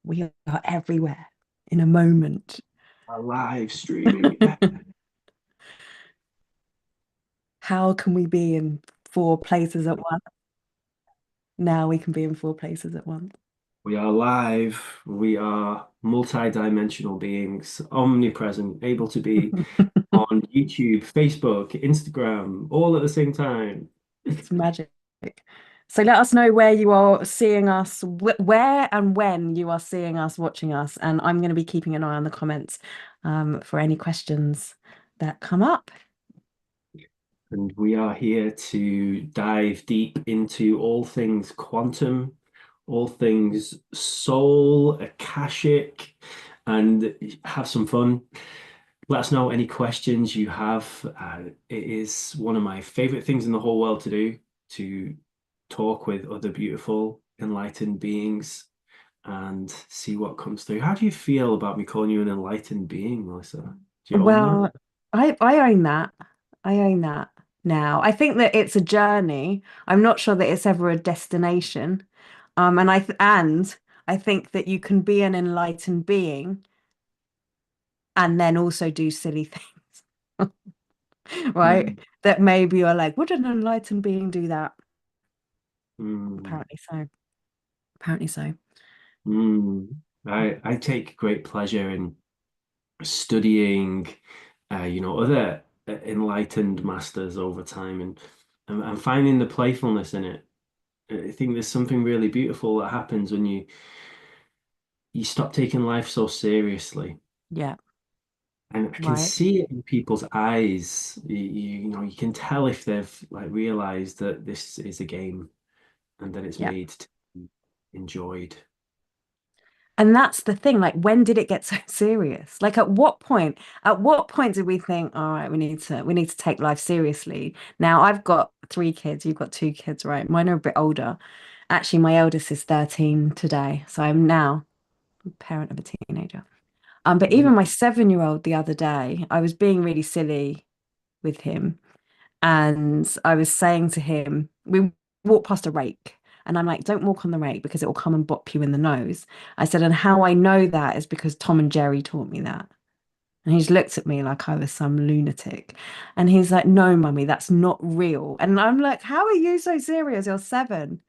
We are everywhere in a moment. Our live streaming. How can we be in four places at once? Now we can be in four places at once. We are live. We are multi-dimensional beings, omnipresent, able to be on YouTube, Facebook, Instagram, all at the same time. It's magic. So let us know where you are seeing us, where and when you are seeing us, watching us. And I'm going to be keeping an eye on the comments for any questions that come up. And we are here to dive deep into all things quantum, all things soul, akashic, and have some fun. Let us know any questions you have. It is one of my favorite things in the whole world to do, to talk with other beautiful, enlightened beings and see what comes through. How do you feel about me calling you an enlightened being, Melissa? Do you own that? Well, I own that. I own that now. I think that it's a journey. I'm not sure that it's ever a destination. And I think that you can be an enlightened being and then also do silly things, right? Mm, That maybe you're like, would an enlightened being do that? mm, Apparently so. Apparently so. mm. I take great pleasure in studying, other enlightened masters over time and finding the playfulness in it. I think there's something really beautiful that happens when you stop taking life so seriously. Yeah, And I can right. see it in people's eyes. You can tell if they've like realized that this is a game and that it's Yeah. made to be enjoyed. And that's the thing, like when did it get so serious? Like at what point did we think, all right, we need to take life seriously? Now I've got three kids, you've got two kids, right? Mine are a bit older. Actually, my eldest is 13 today, so I'm now a parent of a teenager. But even Mm. my 7-year-old the other day, I was being really silly with him. And I was saying to him, we walked past a rake, and I'm like, don't walk on the rake because it will come and bop you in the nose. I said, and how I know that is because Tom and Jerry taught me that. And he's looked at me like I was some lunatic. And he's like, no, mummy, that's not real. And I'm like, how are you so serious? You're 7.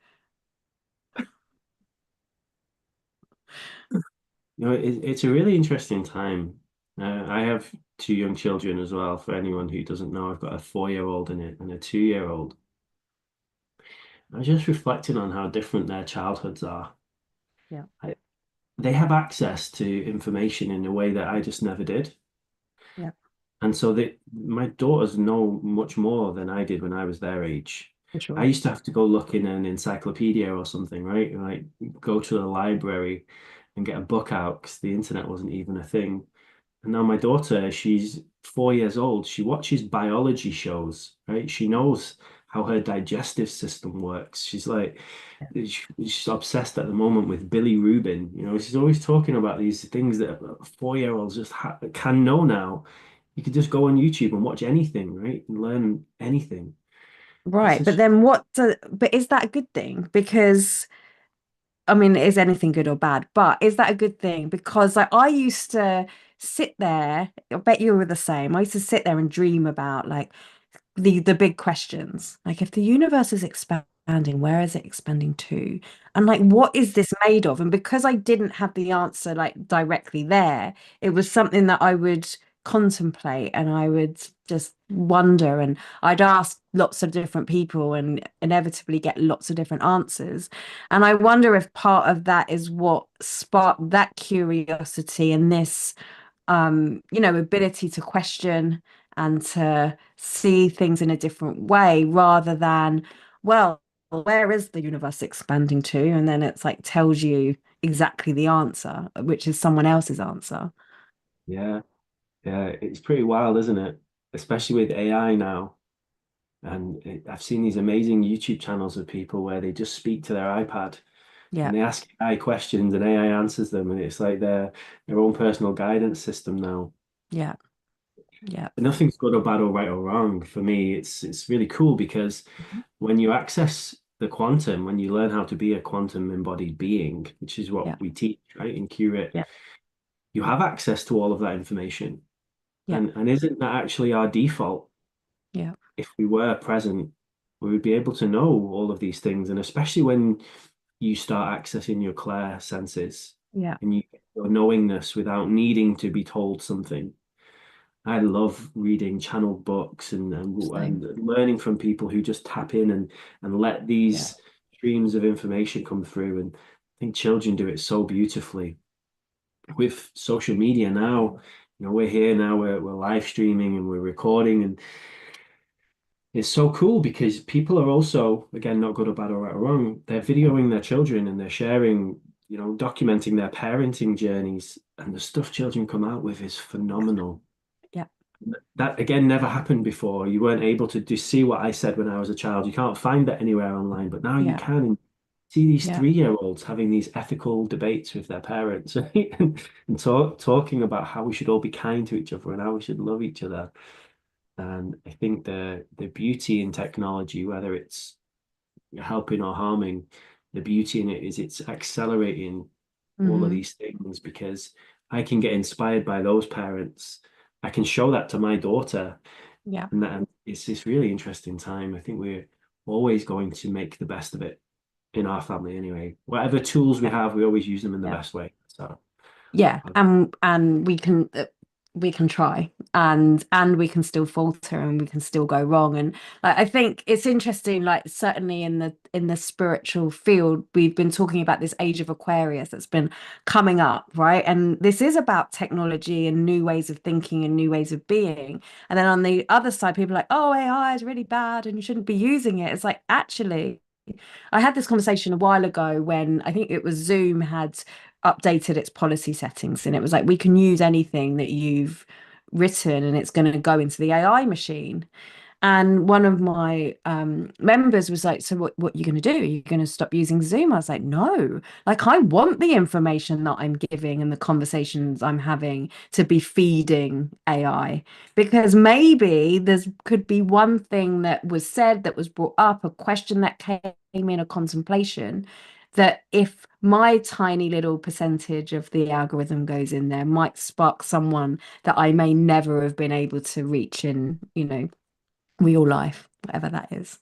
It's a really interesting time. I have two young children as well. For anyone who doesn't know, I've got a 4-year-old in it and a 2-year-old. I was just reflecting on how different their childhoods are. Yeah. I, they have access to information in a way that I just never did. Yeah, And so my daughters know much more than I did when I was their age. for I sure. used to have to go look in an encyclopedia or something, right? Like go to the library and get a book out because the internet wasn't even a thing. And now my daughter, she's 4 years old. She watches biology shows, right? She knows how her digestive system works. She's like, Yeah. she's obsessed at the moment with Billy Rubin. She's always talking about these things that 4-year-olds just ha can know now. You could just go on YouTube and watch anything, right? And learn anything. It's Right. But such, then but is that a good thing? Because I mean, is anything good or bad? But is that a good thing? Because like I used to sit there, I bet you were the same. I used to sit there and dream about like the big questions. Like if the universe is expanding, where is it expanding to? And like what is this made of? And because I didn't have the answer like directly there, it was something that I would contemplate and I would just wonder and I'd ask lots of different people and inevitably get lots of different answers. And I wonder if part of that is what sparked that curiosity and this ability to question and to see things in a different way rather than, well, where is the universe expanding to? And then it's like tells you exactly the answer, which is someone else's answer. yeah, yeah, it's pretty wild, isn't it? Especially with AI now. And I've seen these amazing YouTube channels of people where they just speak to their iPad and Yeah, they ask AI questions and AI answers them, and it's like their own personal guidance system now. yeah, yeah. Nothing's good or bad or right or wrong. For me, it's really cool because when you access the quantum, when you learn how to be a quantum embodied being, which is what Yeah. we teach, right, in Curate, Yeah. you have access to all of that information. Yeah. And isn't that actually our default? Yeah. If we were present, we would be able to know all of these things. And especially when you start accessing your clair senses Yeah. and you get your knowingness without needing to be told something. I love reading channeled books Same. and learning from people who just tap in and let Yeah. these streams of information come through. And I think children do it so beautifully. With social media now, we're here now, we're live streaming and we're recording, and it's so cool because people are also, again, not good or bad or right or wrong, they're videoing their children and they're sharing, documenting their parenting journeys, and the stuff children come out with is phenomenal. Yeah. That again never happened before. You weren't able to do see what I said when I was a child. You can't find that anywhere online, but now you Yeah. can. And see these Yeah. 3-year-olds having these ethical debates with their parents, right? And talking about how we should all be kind to each other and how we should love each other. And I think the beauty in technology, whether it's helping or harming, the beauty in it is it's accelerating all of Hmm. these things because I can get inspired by those parents. I can show that to my daughter, Yeah. and it's this really interesting time. I think we're always going to make the best of it in our family anyway. Whatever tools we Yeah. have, we always use them in the Yeah. best way. So, Yeah, and we can try and we can still falter and we can still go wrong. And like I think it's interesting, like certainly in the spiritual field, we've been talking about this age of Aquarius that's been coming up, right? And this is about technology and new ways of thinking and new ways of being. And then on the other side, people are like, oh, AI is really bad and you shouldn't be using it. It's like actually I had this conversation a while ago when I think it was Zoom had updated its policy settings, and it was like we can use anything that you've written and it's going to go into the AI machine. And one of my members was like, "So what are you going to do? Are you going to stop using Zoom?" I was like, "No. Like I want the information that I'm giving and the conversations I'm having to be feeding AI because maybe there's could be one thing that was said that was brought up, a question that came in, a contemplation." That if my tiny little percentage of the algorithm goes in there, might spark someone that I may never have been able to reach in, real life, whatever that is.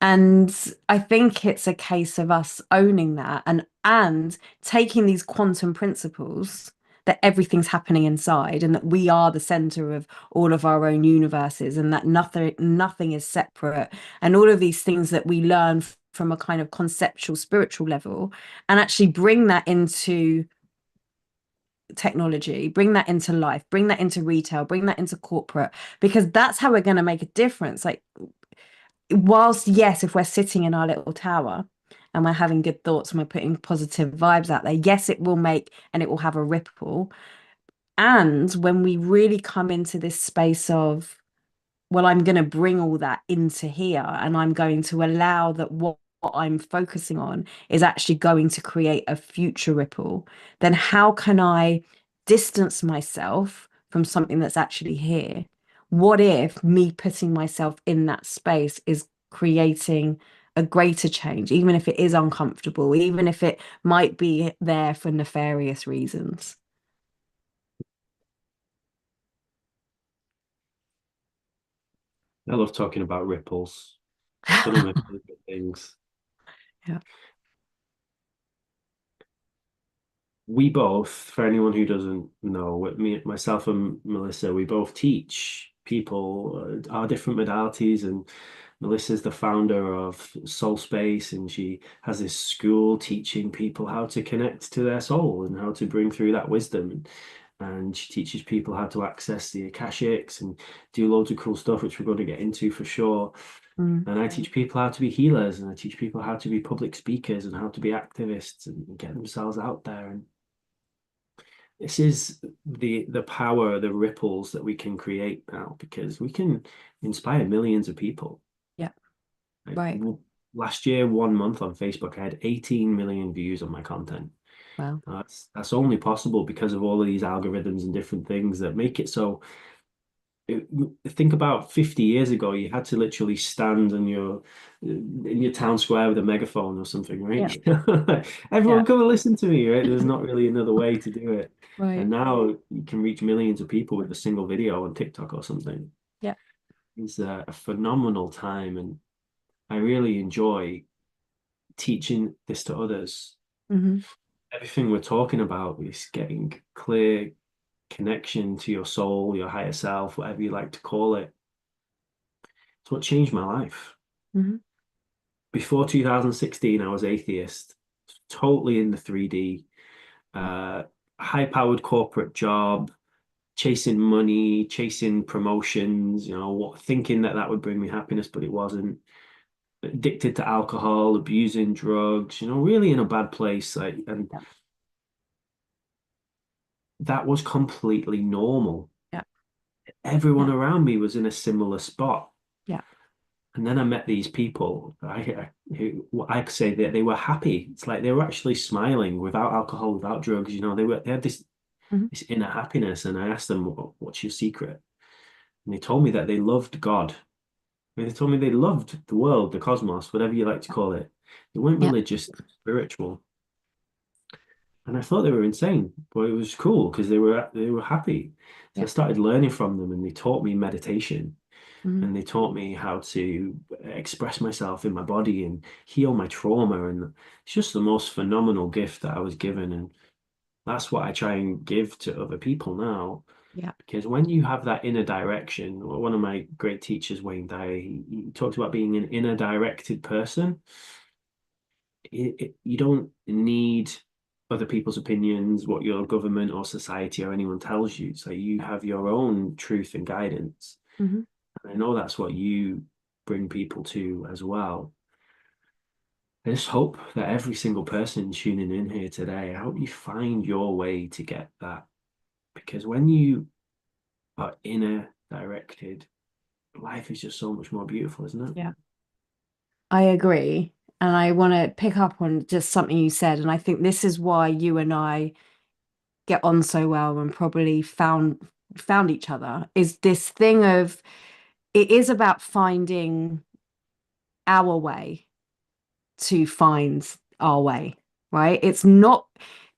And I think it's a case of us owning that and taking these quantum principles that everything's happening inside and that we are the center of all of our own universes and that nothing is separate and all of these things that we learn from a kind of conceptual spiritual level and actually bring that into technology, bring that into life, bring that into retail, bring that into corporate, because that's how we're going to make a difference. Like, whilst, yes, if we're sitting in our little tower and we're having good thoughts and we're putting positive vibes out there, yes, it will make and it will have a ripple. And when we really come into this space of, well, I'm going to bring all that into here and I'm going to allow that what I'm focusing on is actually going to create a future ripple, then how can I distance myself from something that's actually here? What if me putting myself in that space is creating a greater change, even if it is uncomfortable, even if it might be there for nefarious reasons? I love talking about ripples. It's one of my favorite things. Yeah. We both, for anyone who doesn't know, myself and Melissa, we both teach people our different modalities. And Melissa's the founder of Soul Space, and she has this school teaching people how to connect to their soul and how to bring through that wisdom. And she teaches people how to access the Akashics and do loads of cool stuff, which we're going to get into for sure. Mm. And I teach people how to be healers, and I teach people how to be public speakers and how to be activists and get themselves out there. And this is the power, the ripples that we can create now because we can inspire millions of people. Yeah. Like Right. last year, 1 month on Facebook, I had 18 million views on my content. Well, That's only possible because of all of these algorithms and different things that make it so think about 50 years ago, you had to literally stand in your town square with a megaphone or something, Yeah. right? Yeah. Everyone come and listen to me, right? There's not really another way to do it. And Right. now you can reach millions of people with a single video on TikTok or something. Yeah. It's a phenomenal time, and I really enjoy teaching this to others. Hmm. Everything we're talking about is getting clear connection to your soul, your higher self, whatever you like to call it. It's what changed my life. Hmm. Before 2016, I was atheist, totally in the 3D, uh, high-powered corporate job, chasing money, chasing promotions, thinking that that would bring me happiness, but it wasn't. Addicted to alcohol, abusing drugs, really in a bad place. And Yeah. that was completely normal. Yeah. Everyone Yeah. around me was in a similar spot. Yeah. And then I met these people who I could say that they were happy. It's like they were actually smiling without alcohol, without drugs. They had Hmm. this inner happiness. And I asked them, "What's your secret?" And they told me that they loved God. They told me they loved the world, the cosmos, whatever you like to call it. They weren't Yeah. religious, spiritual. And I thought they were insane, but it was cool because they were happy. So I Yeah. started learning from them, and they taught me meditation, Hmm. and they taught me how to express myself in my body and heal my trauma. And it's just the most phenomenal gift that I was given, and that's what I try and give to other people now. Yeah. Because when you have that inner direction, one of my great teachers, Wayne Dyer, he talks about being an inner directed person. You don't need other people's opinions, what your government or society or anyone tells you. So you have your own truth and guidance. Hmm. And I know that's what you bring people to as well. I just hope that every single person tuning in here today, I hope you find your way to get that. Because when you are inner directed, life is just so much more beautiful, isn't it? Yeah. I agree. And I want to pick up on just something you said. And I think this is why you and I get on so well and probably found each other is this thing of it is about finding our way to find our way, right? It's not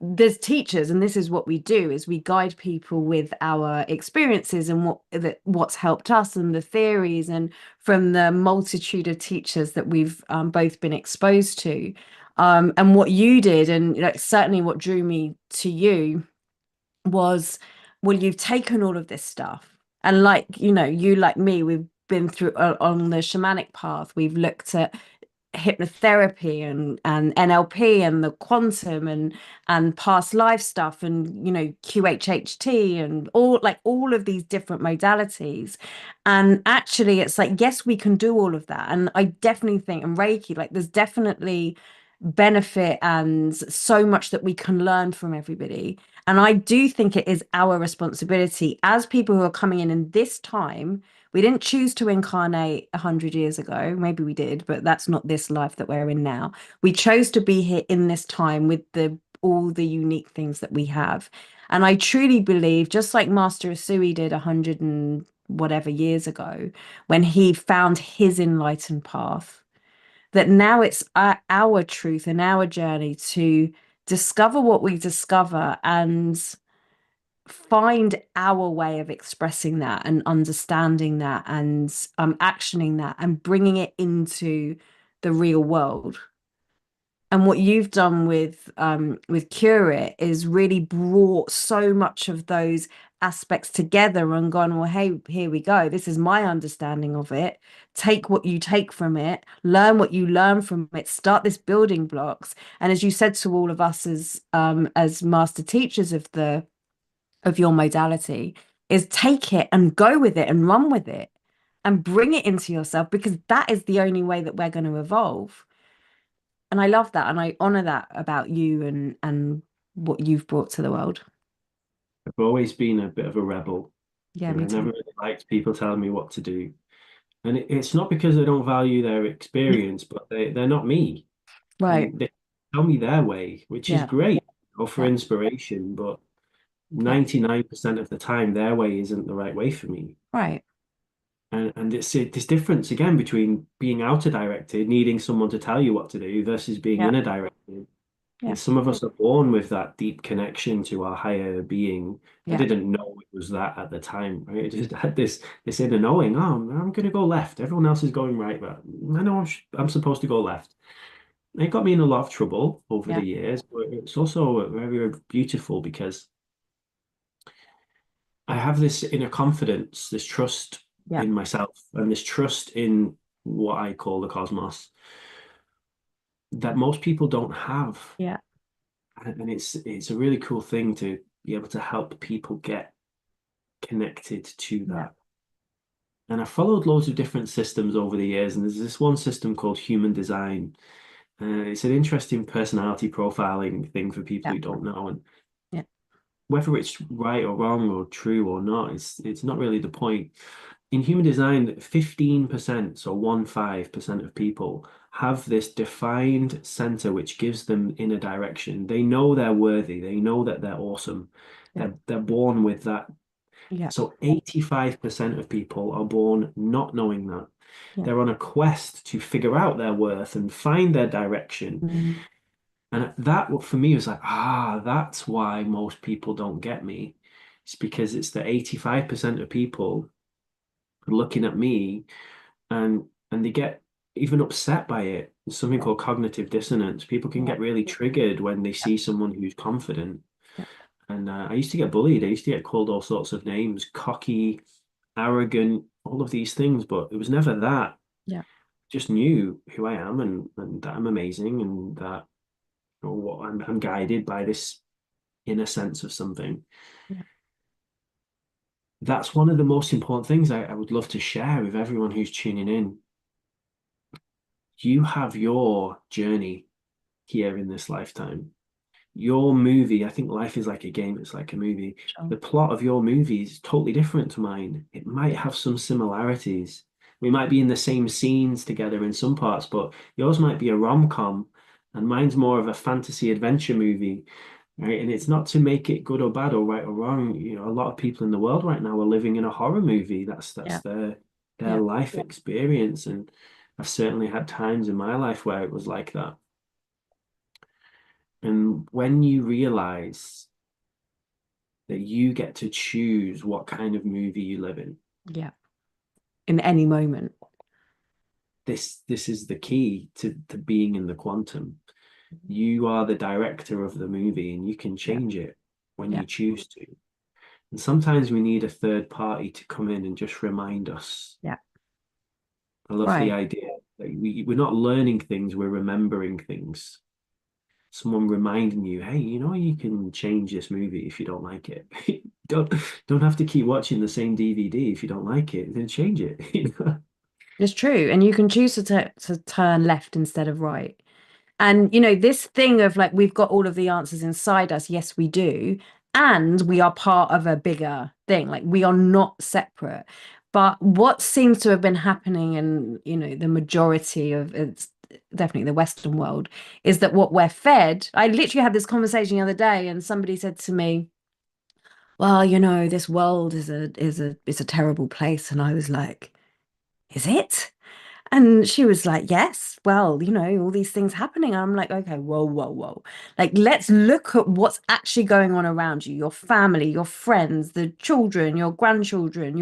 there's teachers, and this is what we do is we guide people with our experiences and what's helped us and the theories and from the multitude of teachers that we've both been exposed to. And what you did, and like certainly what drew me to you was, well, you've taken all of this stuff, and like you like me, we've been through on the shamanic path. We've looked at hypnotherapy and NLP and the quantum and past life stuff and QHHT and all of these different modalities. And actually it's like, yes, we can do all of that. And I definitely think in Reiki, like there's definitely benefit and so much that we can learn from everybody. And I do think it is our responsibility as people who are coming in this time. We didn't choose to incarnate 100 years ago. Maybe we did, but that's not this life that we're in now. We chose to be here in this time with the all the unique things that we have. And I truly believe, just like Master Usui did 100 and whatever years ago, when he found his enlightened path, that now it's our truth and our journey to discover what we discover and find our way of expressing that and understanding that and actioning that and bringing it into the real world. And what you've done with Cure It is really brought so much of those aspects together and gone, well, hey, here we go. This is my understanding of it. Take what you take from it, learn what you learn from it, start this building blocks. And as you said to all of us as master teachers of your modality, is take it and go with it and run with it and bring it into yourself because that is the only way that we're going to evolve. And I love that and I honor that about you and what you've brought to the world. I've always been a bit of a rebel, Yeah, and me I never too. really liked people telling me what to do. And it's not because I don't value their experience, but they're not me. Right. And they tell me their way, which is Yeah. great, for Yeah. inspiration. But Yeah. 99% of the time, their way isn't the right way for me. Right. And it's this difference again between being outer directed, needing someone to tell you what to do, versus being Yeah. inner directed. Yeah. And some of us are born with that deep connection to our higher being. I Yeah. didn't know it was that at the time, right? I just had this inner knowing, oh, I'm going to go left. Everyone else is going right, but I know I'm supposed to go left. It got me in a lot of trouble over the Yeah. years, but it's also very, very beautiful because I have this inner confidence, this trust Yeah. in myself, and this trust in what I call the cosmos that most people don't have. Yeah. And it's a really cool thing to be able to help people get connected to Yeah. that. And I followed loads of different systems over the years, and there's this one system called human design. It's an interesting personality profiling thing for people Yeah. who don't know. And Yeah. whether it's right or wrong or true or not, it's not really the point. In human design, 15%, so 15% of people have this defined center which gives them inner direction. They know they're worthy, they know that they're awesome. Yeah. They're born with that. Yeah. So 85% of people are born not knowing that. Yeah. They're on a quest to figure out their worth and find their direction. Mm. And that for me was like, that's why most people don't get me. It's because it's the 85% of people looking at me and they get even upset by it. There's something Yeah. called cognitive dissonance. People can Yeah. get really triggered when they Yeah. see someone who's confident. Yeah. And I used to get bullied. I used to get called all sorts of names, cocky, arrogant, all of these things, but it was never that. Yeah. Just knew who I am and that I'm amazing and that what I'm guided by this inner sense of something. Yeah. That's one of the most important things I would love to share with everyone who's tuning in. You have your journey here in this lifetime. Your movie, I think life is like a game, it's like a movie. Sure. The plot of your movie is totally different to mine. It might Yeah. have some similarities. We might be in the same scenes together in some parts, but yours might be a rom-com and mine's more of a fantasy adventure movie, right? And it's not to make it good or bad or right or wrong. You know, a lot of people in the world right now are living in a horror movie. That's Yeah. their Yeah. life experience. And I've certainly had times in my life where it was like that. And when you realize that you get to choose what kind of movie you live in, Yeah. In any moment. this is the key to being in the quantum. You are the director of the movie and you can Yeah. change it when Yeah. you choose to. And sometimes we need a third party to come in and just remind us. Yeah. I love the Right. idea that we're not learning things, we're remembering things. Someone reminding you, hey, you know, you can change this movie if you don't like it. Don't don't have to keep watching the same DVD if you don't like it. Then change it. You know? It's true. And you can choose to turn left instead of right. And, this thing of like, we've got all of the answers inside us. Yes, we do. And we are part of a bigger thing. Like, we are not separate. But what seems to have been happening in, the majority of it's definitely the Western world is that what we're fed. I literally had this conversation the other day, and somebody said to me, well, this world is a terrible place. And I was like, is it? And she was like, yes, well, all these things happening. And I'm like, okay, whoa, whoa, whoa. Like, let's look at what's actually going on around you, your family, your friends, the children, your grandchildren,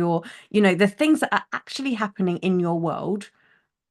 the things that are actually happening in your world.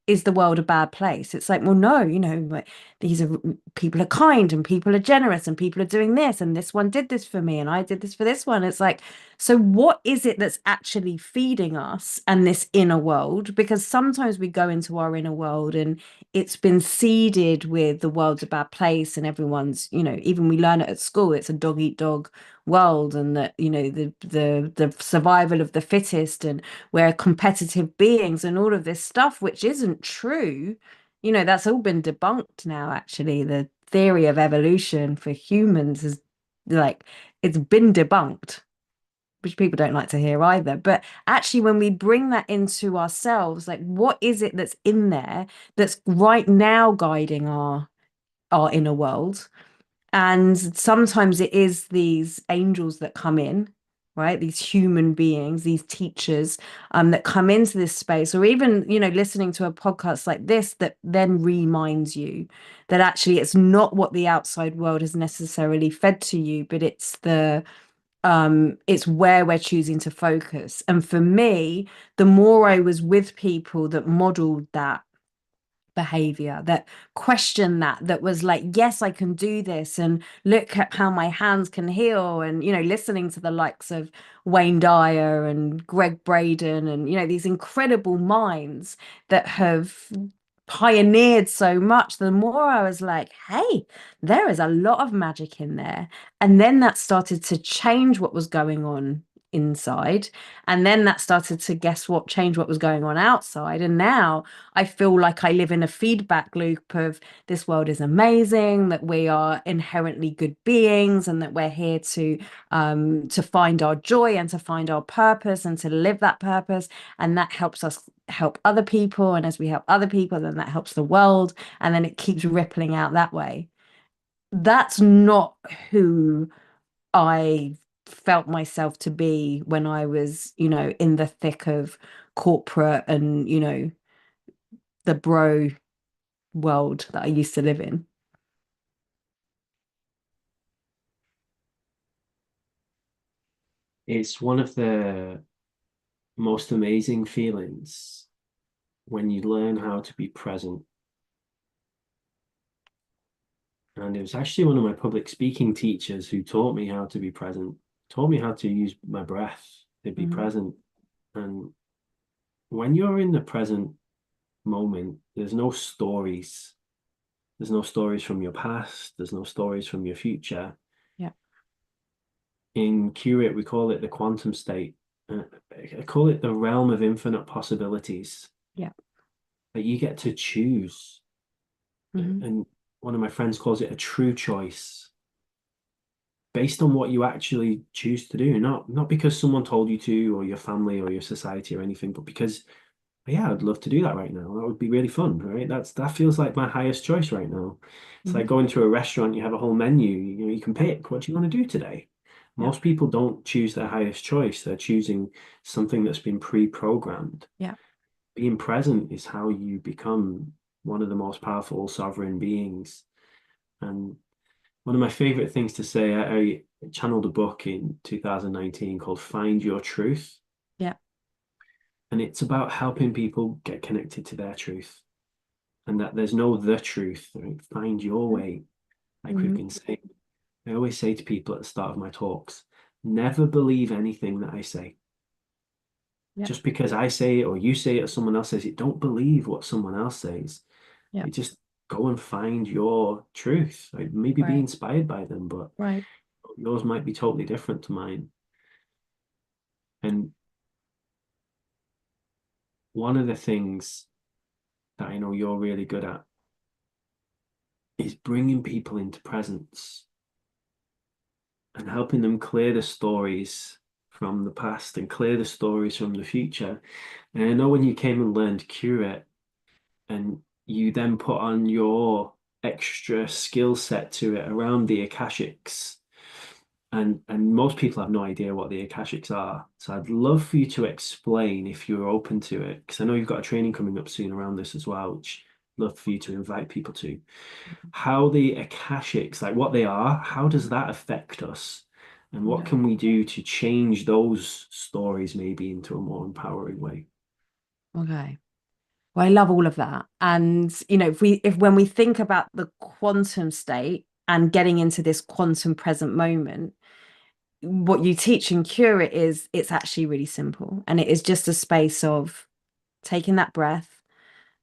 Is the world a bad place? It's like, well, no, like, these are people are kind and people are generous and people are doing this and this one did this for me and I did this for this one. It's like, so what is it that's actually feeding us and this inner world? Because sometimes we go into our inner world and it's been seeded with the world's a bad place and everyone's, even we learn it at school, it's a dog eat dog world and that, the survival of the fittest and we're competitive beings and all of this stuff, which isn't true. That's all been debunked now, actually. The theory of evolution for humans is like, it's been debunked, which people don't like to hear either. But actually, when we bring that into ourselves, like, what is it that's in there that's right now guiding our inner world? And sometimes it is these angels that come in, right? These human beings, these teachers, that come into this space, or even, listening to a podcast like this that then reminds you that actually it's not what the outside world has necessarily fed to you, but it's where we're choosing to focus. And for me, the more I was with people that modeled that behavior, that questioned that was like, yes, I can do this, and look at how my hands can heal, and listening to the likes of Wayne Dyer and Greg Braden, and these incredible minds that have pioneered so much, the more I was like, hey, there is a lot of magic in there. And then that started to change what was going on inside, and then that started to guess what change what was going on outside. And now I feel like I live in a feedback loop of, this world is amazing, that we are inherently good beings, and that we're here to find our joy and to find our purpose and to live that purpose. And that helps us help other people. And as we help other people, then that helps the world. And then it keeps rippling out that way. That's not who I felt myself to be when I was, in the thick of corporate and, the bro world that I used to live in. It's one of the most amazing feelings when you learn how to be present. And it was actually one of my public speaking teachers who taught me how to be present, taught me how to use my breath to be Mhm. present. And when you're in the present moment, there's no stories. There's no stories from your past. There's no stories from your future. Yeah. In Curate, we call it the quantum state. I call it the realm of infinite possibilities Yeah. that you get to choose. Hmm. And one of my friends calls it a true choice based on what you actually choose to do, not because someone told you to, or your family or your society or anything, but because, yeah, I'd love to do that right now. That would be really fun, right? That feels like my highest choice right now. It's like Hmm. going to a restaurant, you have a whole menu, you can pick what you want to do today. Yeah. Most people don't choose their highest choice. They're choosing something that's been pre-programmed. Yeah. Being present is how you become one of the most powerful sovereign beings. And one of my favorite things to say, I channeled a book in 2019 called Find Your Truth. Yeah. And it's about helping people get connected to their truth, and that there's no the truth, right? Find your way. Like we've Hmm. been saying, I always say to people at the start of my talks, never believe anything that I say. Yeah. Just because I say it or you say it or someone else says it, don't believe what someone else says. Yeah. You just go and find your truth. Like maybe be Right. inspired by them, but Right. yours might be totally different to mine. And one of the things that I know you're really good at is bringing people into presence and helping them clear the stories from the past and clear the stories from the future. And I know when you came and learned Curate and you then put on your extra skill set to it around the Akashics, and most people have no idea what the Akashics are. So I'd love for you to explain if you're open to it, because I know you've got a training coming up soon around this as well, which I'd love for you to invite people to. How the Akashics, like what they are, how does that affect us? And what Okay. can we do to change those stories maybe into a more empowering way? Okay. Well, I love all of that. And, if when we think about the quantum state and getting into this quantum present moment, what you teach and cure it is, it's actually really simple. And it is just a space of taking that breath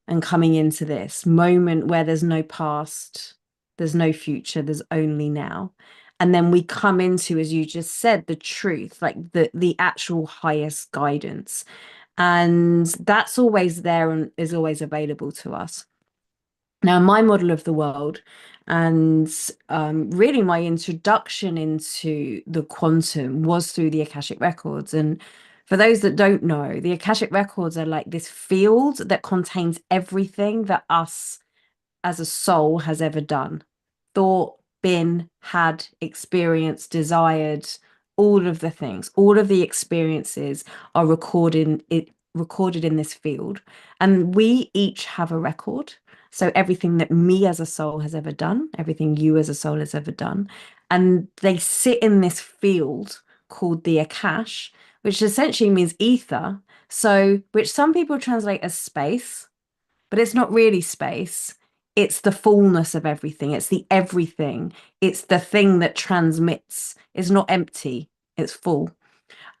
and coming into this moment where there's no past, there's no future, there's only now. And then we come into, as you just said, the truth, like the actual highest guidance. And that's always there and is always available to us. Now, my model of the world, and really my introduction into the quantum was through the Akashic Records. And for those that don't know, the Akashic Records are like this field that contains everything that us as a soul has ever done: thought, been, had, experienced, desired, all of the things, all of the experiences are recorded in this field. And we each have a record. So everything that me as a soul has ever done, everything you as a soul has ever done, and they sit in this field called the Akash, which essentially means ether. So, which some people translate as space, but it's not really space. It's the fullness of everything. It's the everything. It's the thing that transmits. It's not empty. It's full.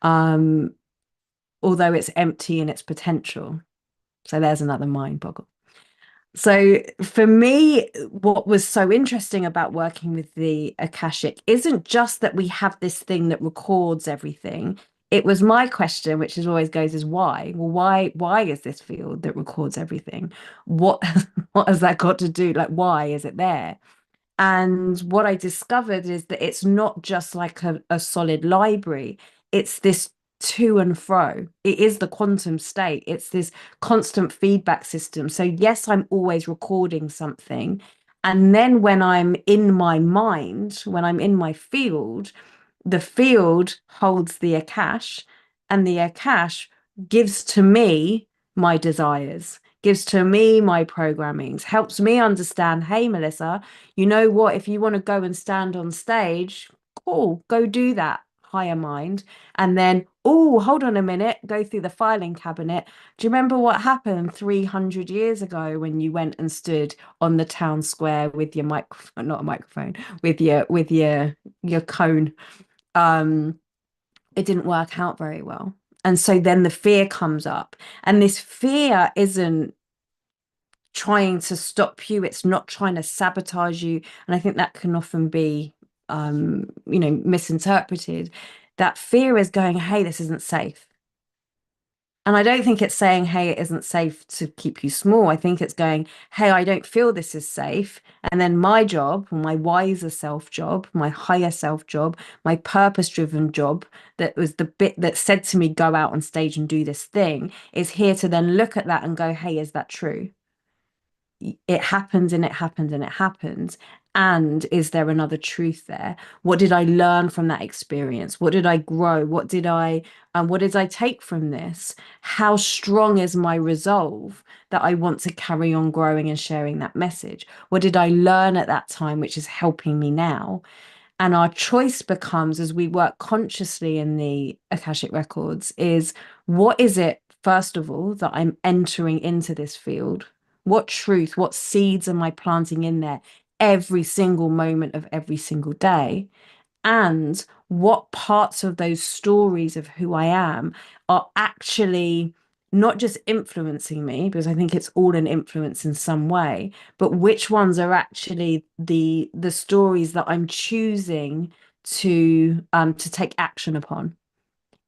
Um, Although it's empty in its potential. So there's another mind boggle. So for me, what was so interesting about working with the Akashic isn't just that we have this thing that records everything. It was my question, which is always goes, is why? Well, why is this field that records everything? What what has that got to do? Like, why is it there? And what I discovered is that it's not just like a solid library, it's this to and fro. It is the quantum state, it's this constant feedback system. So, yes, I'm always recording something. And then when I'm in my mind, when I'm in my field, the field holds the Akash, and the Akash gives to me my desires, gives to me my programmings, helps me understand, hey, Melissa, you know what? If you want to go and stand on stage, cool, go do that, higher mind. And then, oh, hold on a minute, go through the filing cabinet. Do you remember what happened 300 years ago when you went and stood on the town square with your microphone, not a microphone, with your cone? um, it didn't work out very well. And so then the fear comes up. And this fear isn't trying to stop you, it's not trying to sabotage you. And I think that can often be misinterpreted. That fear is going, hey, this isn't safe. And I don't think it's saying, hey, it isn't safe to keep you small. I think it's going, hey, I don't feel this is safe. And then my job, my wiser self job, my higher self job, my purpose driven job, that was the bit that said to me, go out on stage and do this thing, is here to then look at that and go, hey, is that true? It happens and it happens and it happens. And is there another truth there? What did I learn from that experience? What did I grow? What did I take from this? How strong is my resolve that I want to carry on growing and sharing that message? What did I learn at that time, which is helping me now? And our choice becomes, as we work consciously in the Akashic Records, is what is it, first of all, that I'm entering into this field? What truth, what seeds am I planting in there every single moment of every single day? And what parts of those stories of who I am are actually not just influencing me, because I think it's all an influence in some way, but which ones are actually the stories that I'm choosing to take action upon?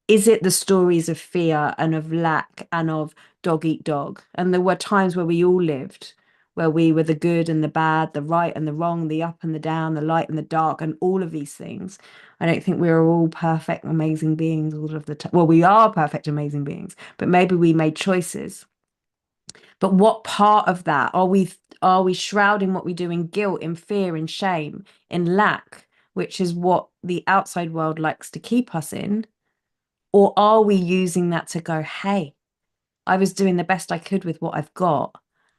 Is it the stories of fear and of lack and of dog eat dog? And there were times where we all lived, where we were the good and the bad, the right and the wrong, the up and the down, the light and the dark, and all of these things. I don't think we are all perfect, amazing beings all of the time. Well, we are perfect, amazing beings, but maybe we made choices. But what part of that are we shrouding what we do in guilt, in fear, in shame, in lack, which is what the outside world likes to keep us in? Or are we using that to go, hey, I was doing the best I could with what I've got,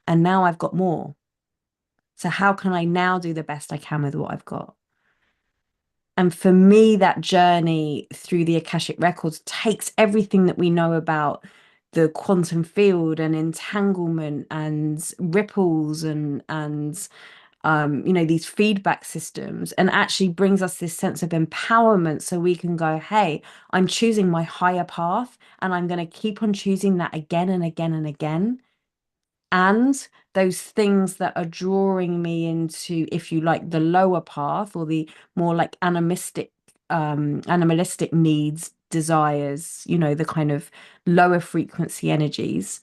and now I've got more. So how can I now do the best I can with what I've got? And for me, that journey through the Akashic Records takes everything that we know about the quantum field and entanglement and ripples and these feedback systems, and actually brings us this sense of empowerment so we can go, hey, I'm choosing my higher path and I'm going to keep on choosing that again and again and again. And those things that are drawing me into, if you like, the lower path or the more like animalistic needs, desires, the kind of lower frequency energies,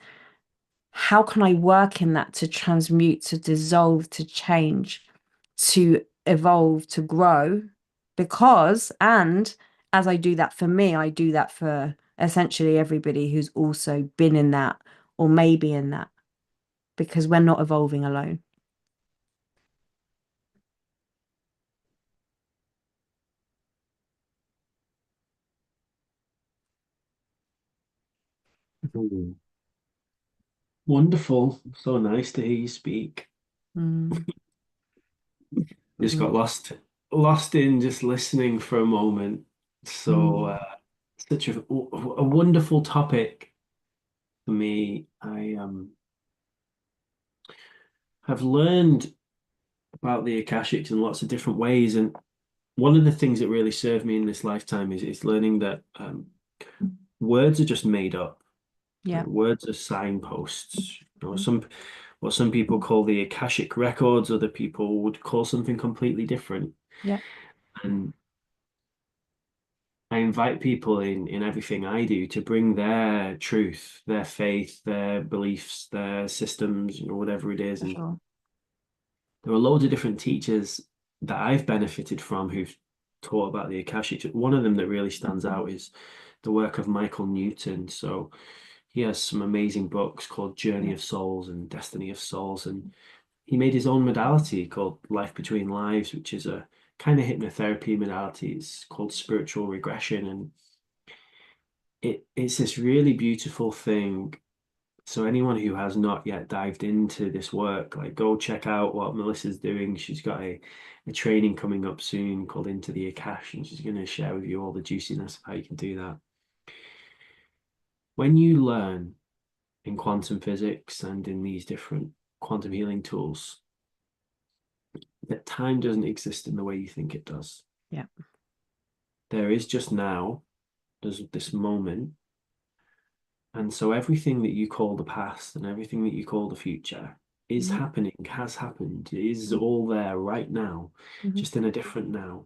how can I work in that to transmute, to dissolve, to change, to evolve, to grow? Because, and as I do that for me, I do that for essentially everybody who's also been in that or maybe in that, because we're not evolving alone. Mm. Wonderful. So nice to hear you speak. Mm, Just got mm, lost in just listening for a moment. So mm. such a wonderful topic for me. I have learned about the Akashics in lots of different ways, and one of the things that really served me in this lifetime is learning that words are just made up. Yeah, Words are signposts. mm, What some people call the Akashic records, other people would call something completely different. yeah, And I invite people in everything I do to bring their truth, their faith, their beliefs, their systems, whatever it is. for And sure. there are loads of different teachers that I've benefited from who've taught about the Akashic. One of them that really stands out is the work of Michael Newton. So he has some amazing books called Journey Yeah. of Souls and Destiny of Souls. And he made his own modality called Life Between Lives, which is a kind of hypnotherapy modality. It's called spiritual regression. And it's this really beautiful thing. So anyone who has not yet dived into this work, like go check out what Melissa's doing. She's got a training coming up soon called Into the Akash, and she's going to share with you all the juiciness of how you can do that. When you learn in quantum physics and in these different quantum healing tools, that time doesn't exist in the way you think it does. Yeah. There is just now, there's this moment. And so everything that you call the past and everything that you call the future is Hmm. happening, has happened, is Hmm. all there right now, Hmm. just in a different now.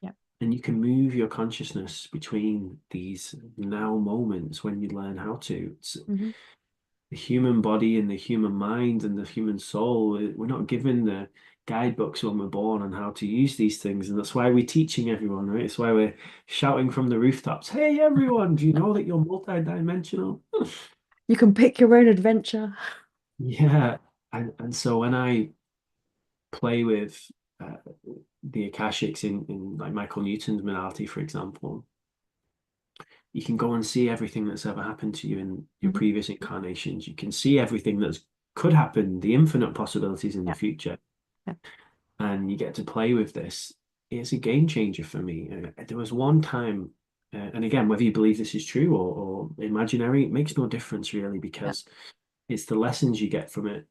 Yeah. And you can move your consciousness between these now moments when you learn how to. It's Hmm. the human body and the human mind and the human soul. We're not given the guidebooks when we're born on how to use these things. And that's why we're teaching everyone, right? It's why we're shouting from the rooftops, hey, everyone, do you know that you're multidimensional? You can pick your own adventure. Yeah, and so when I play with uh, the Akashics in like Michael Newton's modality, for example, you can go and see everything that's ever happened to you in your Hmm. previous incarnations. You can see everything that's could happen, the infinite possibilities in the Yeah. future, Yeah. and you get to play with this. It's a game changer for me. There was one time, and again, whether you believe this is true or imaginary, it makes no difference really Yeah. because it's the lessons you get from it.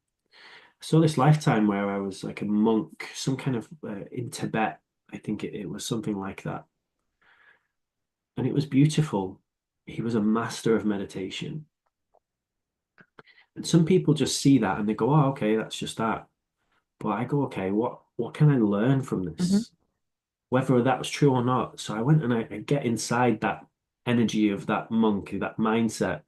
Saw this lifetime where I was like a monk, some kind of in Tibet. I think it was something like that. And it was beautiful. He was a master of meditation. And some people just see that and they go, oh, okay, that's just that. But I go, okay, what can I learn from Hmm. this? Whether that was true or not. So I went and I get inside that energy of that monk, that mindset.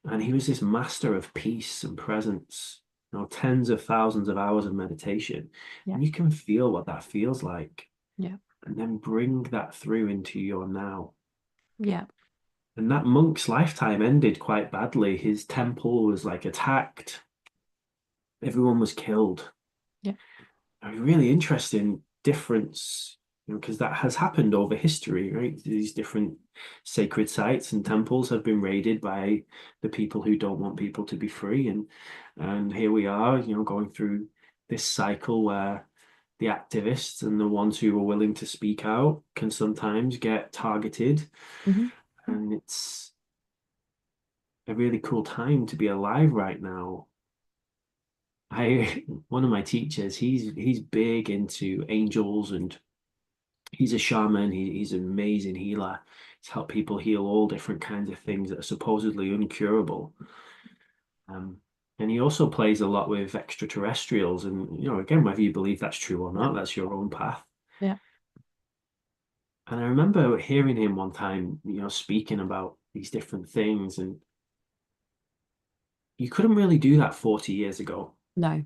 And he was this master of peace and presence, tens of thousands of hours of meditation. Yeah. And you can feel what that feels like. Yeah. And then bring that through into your now. Yeah. And that monk's lifetime ended quite badly. His temple was like attacked, everyone was killed. Yeah. A really interesting difference, because that has happened over history, right? These different sacred sites and temples have been raided by the people who don't want people to be free, and here we are, going through this cycle where the activists and the ones who are willing to speak out can sometimes get targeted, Hmm. and it's a really cool time to be alive right now. One of my teachers, he's big into angels and he's a shaman. He's an amazing healer. He's helped people heal all different kinds of things that are supposedly incurable. Um, and he also plays a lot with extraterrestrials. And, again, whether you believe that's true or Yeah. not, that's your own path. Yeah. And I remember hearing him one time, speaking about these different things. And you couldn't really do that 40 years ago. No.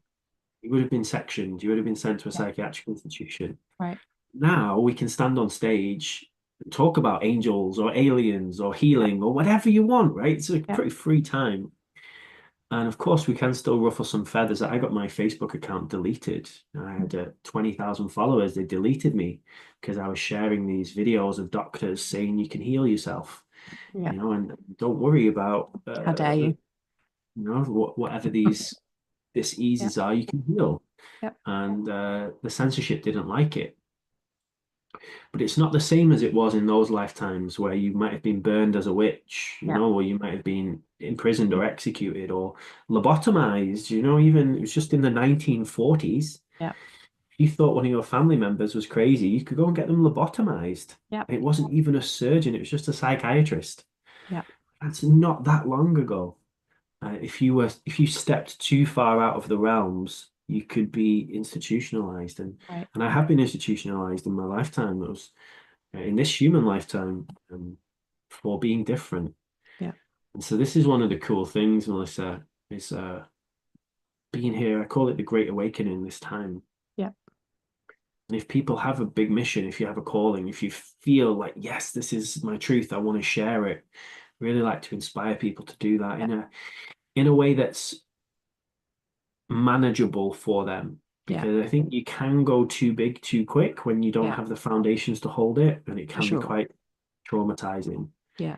You would have been sectioned, you would have been sent to a Yeah. psychiatric institution. Right. Now we can stand on stage and talk about angels or aliens or Yeah. healing or whatever you want, right? It's a Yeah. pretty free time. And of course, we can still ruffle some feathers. I got my Facebook account deleted. I had 20,000 followers. They deleted me because I was sharing these videos of doctors saying you can heal yourself. Yeah. and don't worry about, How dare you? whatever these Yeah. diseases are, you can heal. Yep. And the censorship didn't like it. But it's not the same as it was in those lifetimes where you might have been burned as a witch, Yeah. or you might have been imprisoned or executed or lobotomized, even it was just in the 1940s. Yeah. If you thought one of your family members was crazy, you could go and get them lobotomized. Yeah. It wasn't even a surgeon, it was just a psychiatrist. Yeah. That's not that long ago. If you stepped too far out of the realms, you could be institutionalized, Right. and I have been institutionalized in my lifetime. It was in this human lifetime, for being different. Yeah. And so this is one of the cool things, Melissa, is being here. I call it the Great Awakening this time. Yeah. And if people have a big mission, if you have a calling, if you feel like, yes, this is my truth, I want to share it, really like to inspire people to do that Yeah. in a way that's manageable for them. Yeah. Because I think you can go too big too quick when you don't Yeah. have the foundations to hold it, and it For can be sure. quite traumatizing. Yeah.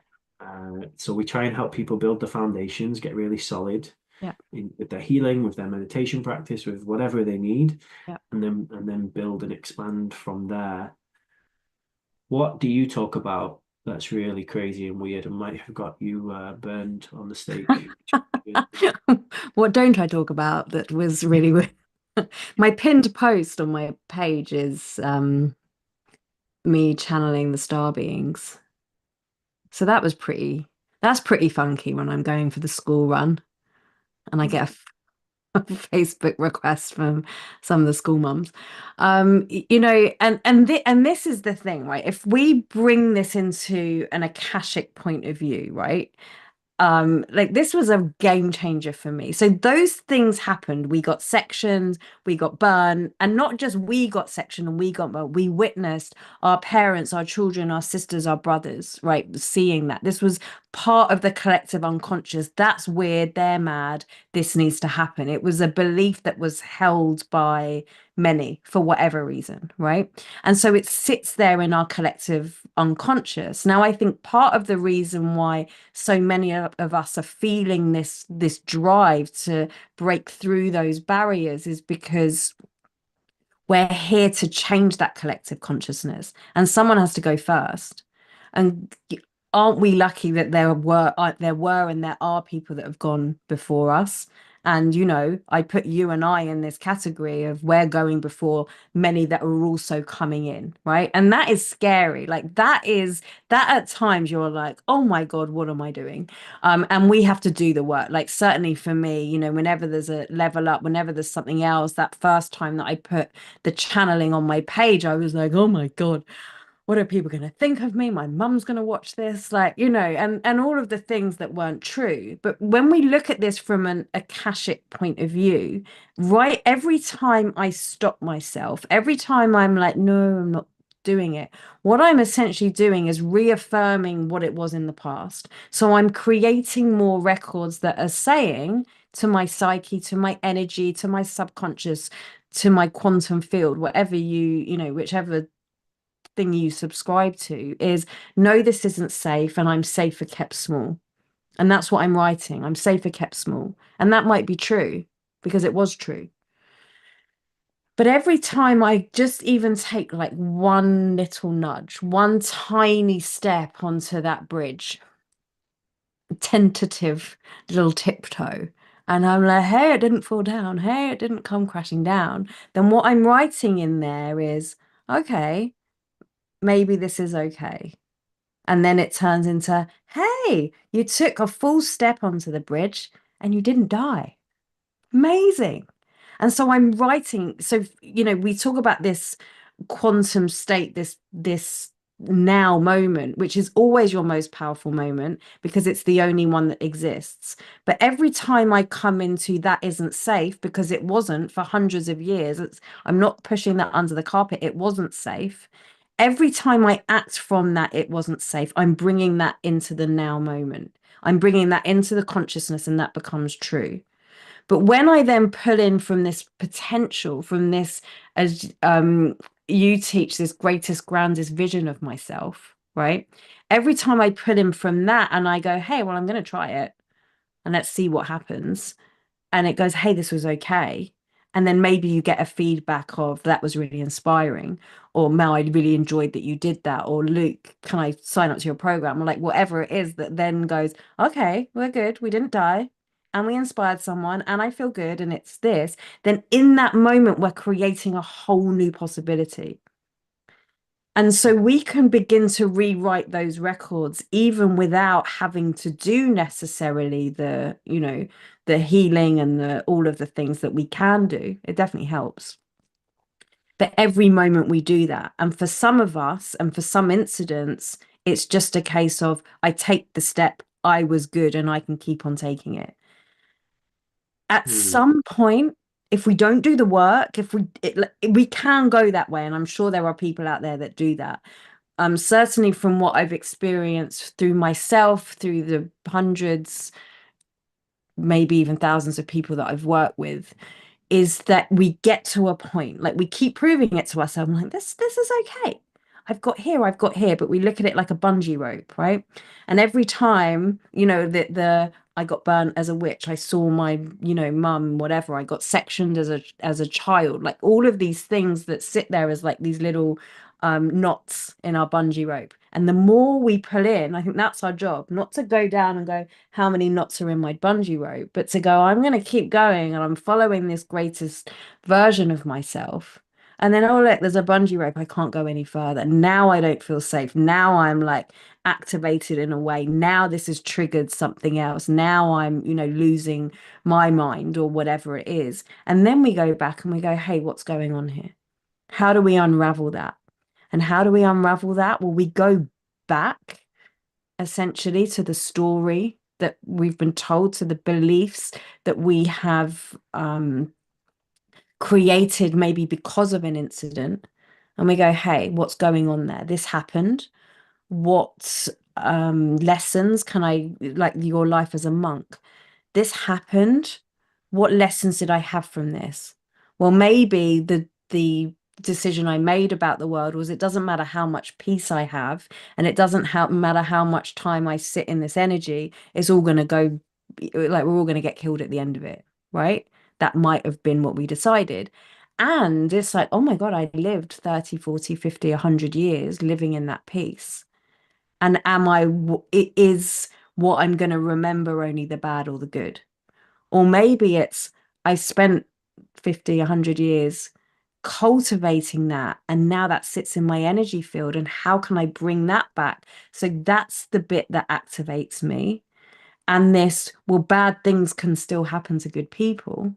So we try and help people build the foundations, get really solid Yeah. with their healing, with their meditation practice, with whatever they need, Yeah. and then build and expand from there. What do you talk about that's really crazy and weird and might have got you burned on the stake? What don't I talk about that was really weird? My pinned post on my page is me channeling the star beings. So that's pretty funky when I'm going for the school run and I get a Facebook request from some of the school mums. And this is the thing, right? If we bring this into an akashic point of view, right? Like this was a game changer for me. So those things happened. We got sectioned, we got burned, and not just we got sectioned and we got burned, we witnessed our parents, our children, our sisters, our brothers, right, seeing that. This was part of the collective unconscious. That's weird, they're mad, this needs to happen. It was a belief that was held by many for whatever reason, right? And so it sits there in our collective unconscious. Now, I think part of the reason why so many of us are feeling this drive to break through those barriers is because we're here to change that collective consciousness, and someone has to go first. And aren't we lucky that there were and there are people that have gone before us? And I put you and I in this category of we're going before many that are also coming in, right? And that is scary. Like that at times you're like, oh my God, what am I doing? And we have to do the work. Like certainly for me, whenever there's a level up, whenever there's something else, that first time that I put the channeling on my page, I was like, oh my God, what are people going to think of me? My mum's going to watch this, like, and all of the things that weren't true. But when we look at this from an akashic point of view, right, every time I stop myself, every time I'm like, no, I'm not doing it, what I'm essentially doing is reaffirming what it was in the past. So I'm creating more records that are saying to my psyche, to my energy, to my subconscious, to my quantum field, whatever whichever thing you subscribe to is no, this isn't safe and I'm safer kept small. And that's what I'm writing. I'm safer kept small. And that might be true because it was true. But every time I just even take like one little nudge, one tiny step onto that bridge, tentative little tiptoe, and I'm like, hey, it didn't fall down. Hey, it didn't come crashing down. Then what I'm writing in there is, okay, maybe this is okay. And then it turns into, hey, you took a full step onto the bridge and you didn't die. Amazing. And so I'm writing. So, we talk about this quantum state, this now moment, which is always your most powerful moment because it's the only one that exists. But every time I come into that isn't safe because it wasn't for hundreds of years, I'm not pushing that under the carpet. It wasn't safe. Every time I act from that, it wasn't safe. I'm bringing that into the now moment. I'm bringing that into the consciousness, and that becomes true. But when I then pull in from this potential, from this, as you teach, this greatest, grandest vision of myself, right? Every time I pull him from that and I go, hey, well, I'm going to try it and let's see what happens. And it goes, hey, this was okay. And then maybe you get a feedback of that was really inspiring, or Mel, I really enjoyed that you did that, or Luke, can I sign up to your program? Or like whatever it is that then goes, okay, we're good, we didn't die, and we inspired someone, and I feel good, and it's this. Then in that moment, we're creating a whole new possibility. And so we can begin to rewrite those records even without having to do necessarily the healing and the all of the things that we can do. It definitely helps. But every moment we do that. And for some of us and for some incidents, it's just a case of I take the step, I was good, and I can keep on taking it. At Mm. some point, if we don't do the work, we can go that way, and I'm sure there are people out there that do that. Certainly from what I've experienced through myself, through the hundreds, maybe even thousands of people that I've worked with, is that we get to a point, like we keep proving it to ourselves, like this is okay. I've got here, but we look at it like a bungee rope, right? And every time, the I got burnt as a witch, I saw my, mum, whatever, I got sectioned as a child, like all of these things that sit there as like these little knots in our bungee rope. And the more we pull in, I think that's our job, not to go down and go, how many knots are in my bungee rope, but to go, I'm going to keep going and I'm following this greatest version of myself. And then, oh, look, there's a bungee rope. I can't go any further. Now I don't feel safe. Now I'm like activated in a way. Now this has triggered something else. Now I'm, losing my mind or whatever it is. And then we go back and we go, hey, what's going on here? How do we unravel that? And how do we unravel that? Well, we go back essentially to the story that we've been told, to the beliefs that we have created maybe because of an incident. And we go, hey, what's going on there? This happened. What lessons can I, like your life as a monk? This happened. What lessons did I have from this? Well, maybe the decision I made about the world was it doesn't matter how much peace I have, and it doesn't matter how much time I sit in this energy, it's all going to go like we're all going to get killed at the end of it, right? That might have been what we decided. And it's like, oh my God, I lived 30, 40, 50, 100 years living in that peace. And it is what I'm going to remember only the bad or the good? Or maybe it's I spent 50, 100 years cultivating that, and now that sits in my energy field. And how can I bring that back? So that's the bit that activates me. And well, bad things can still happen to good people,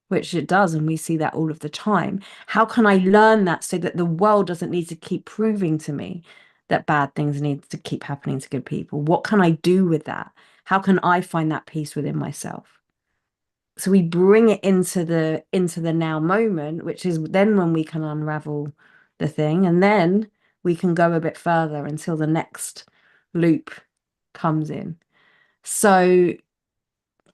which it does. And we see that all of the time. How can I learn that so that the world doesn't need to keep proving to me that bad things need to keep happening to good people? What can I do with that? How can I find that peace within myself? So we bring it into the now moment, which is then when we can unravel the thing, and then we can go a bit further until the next loop comes in. So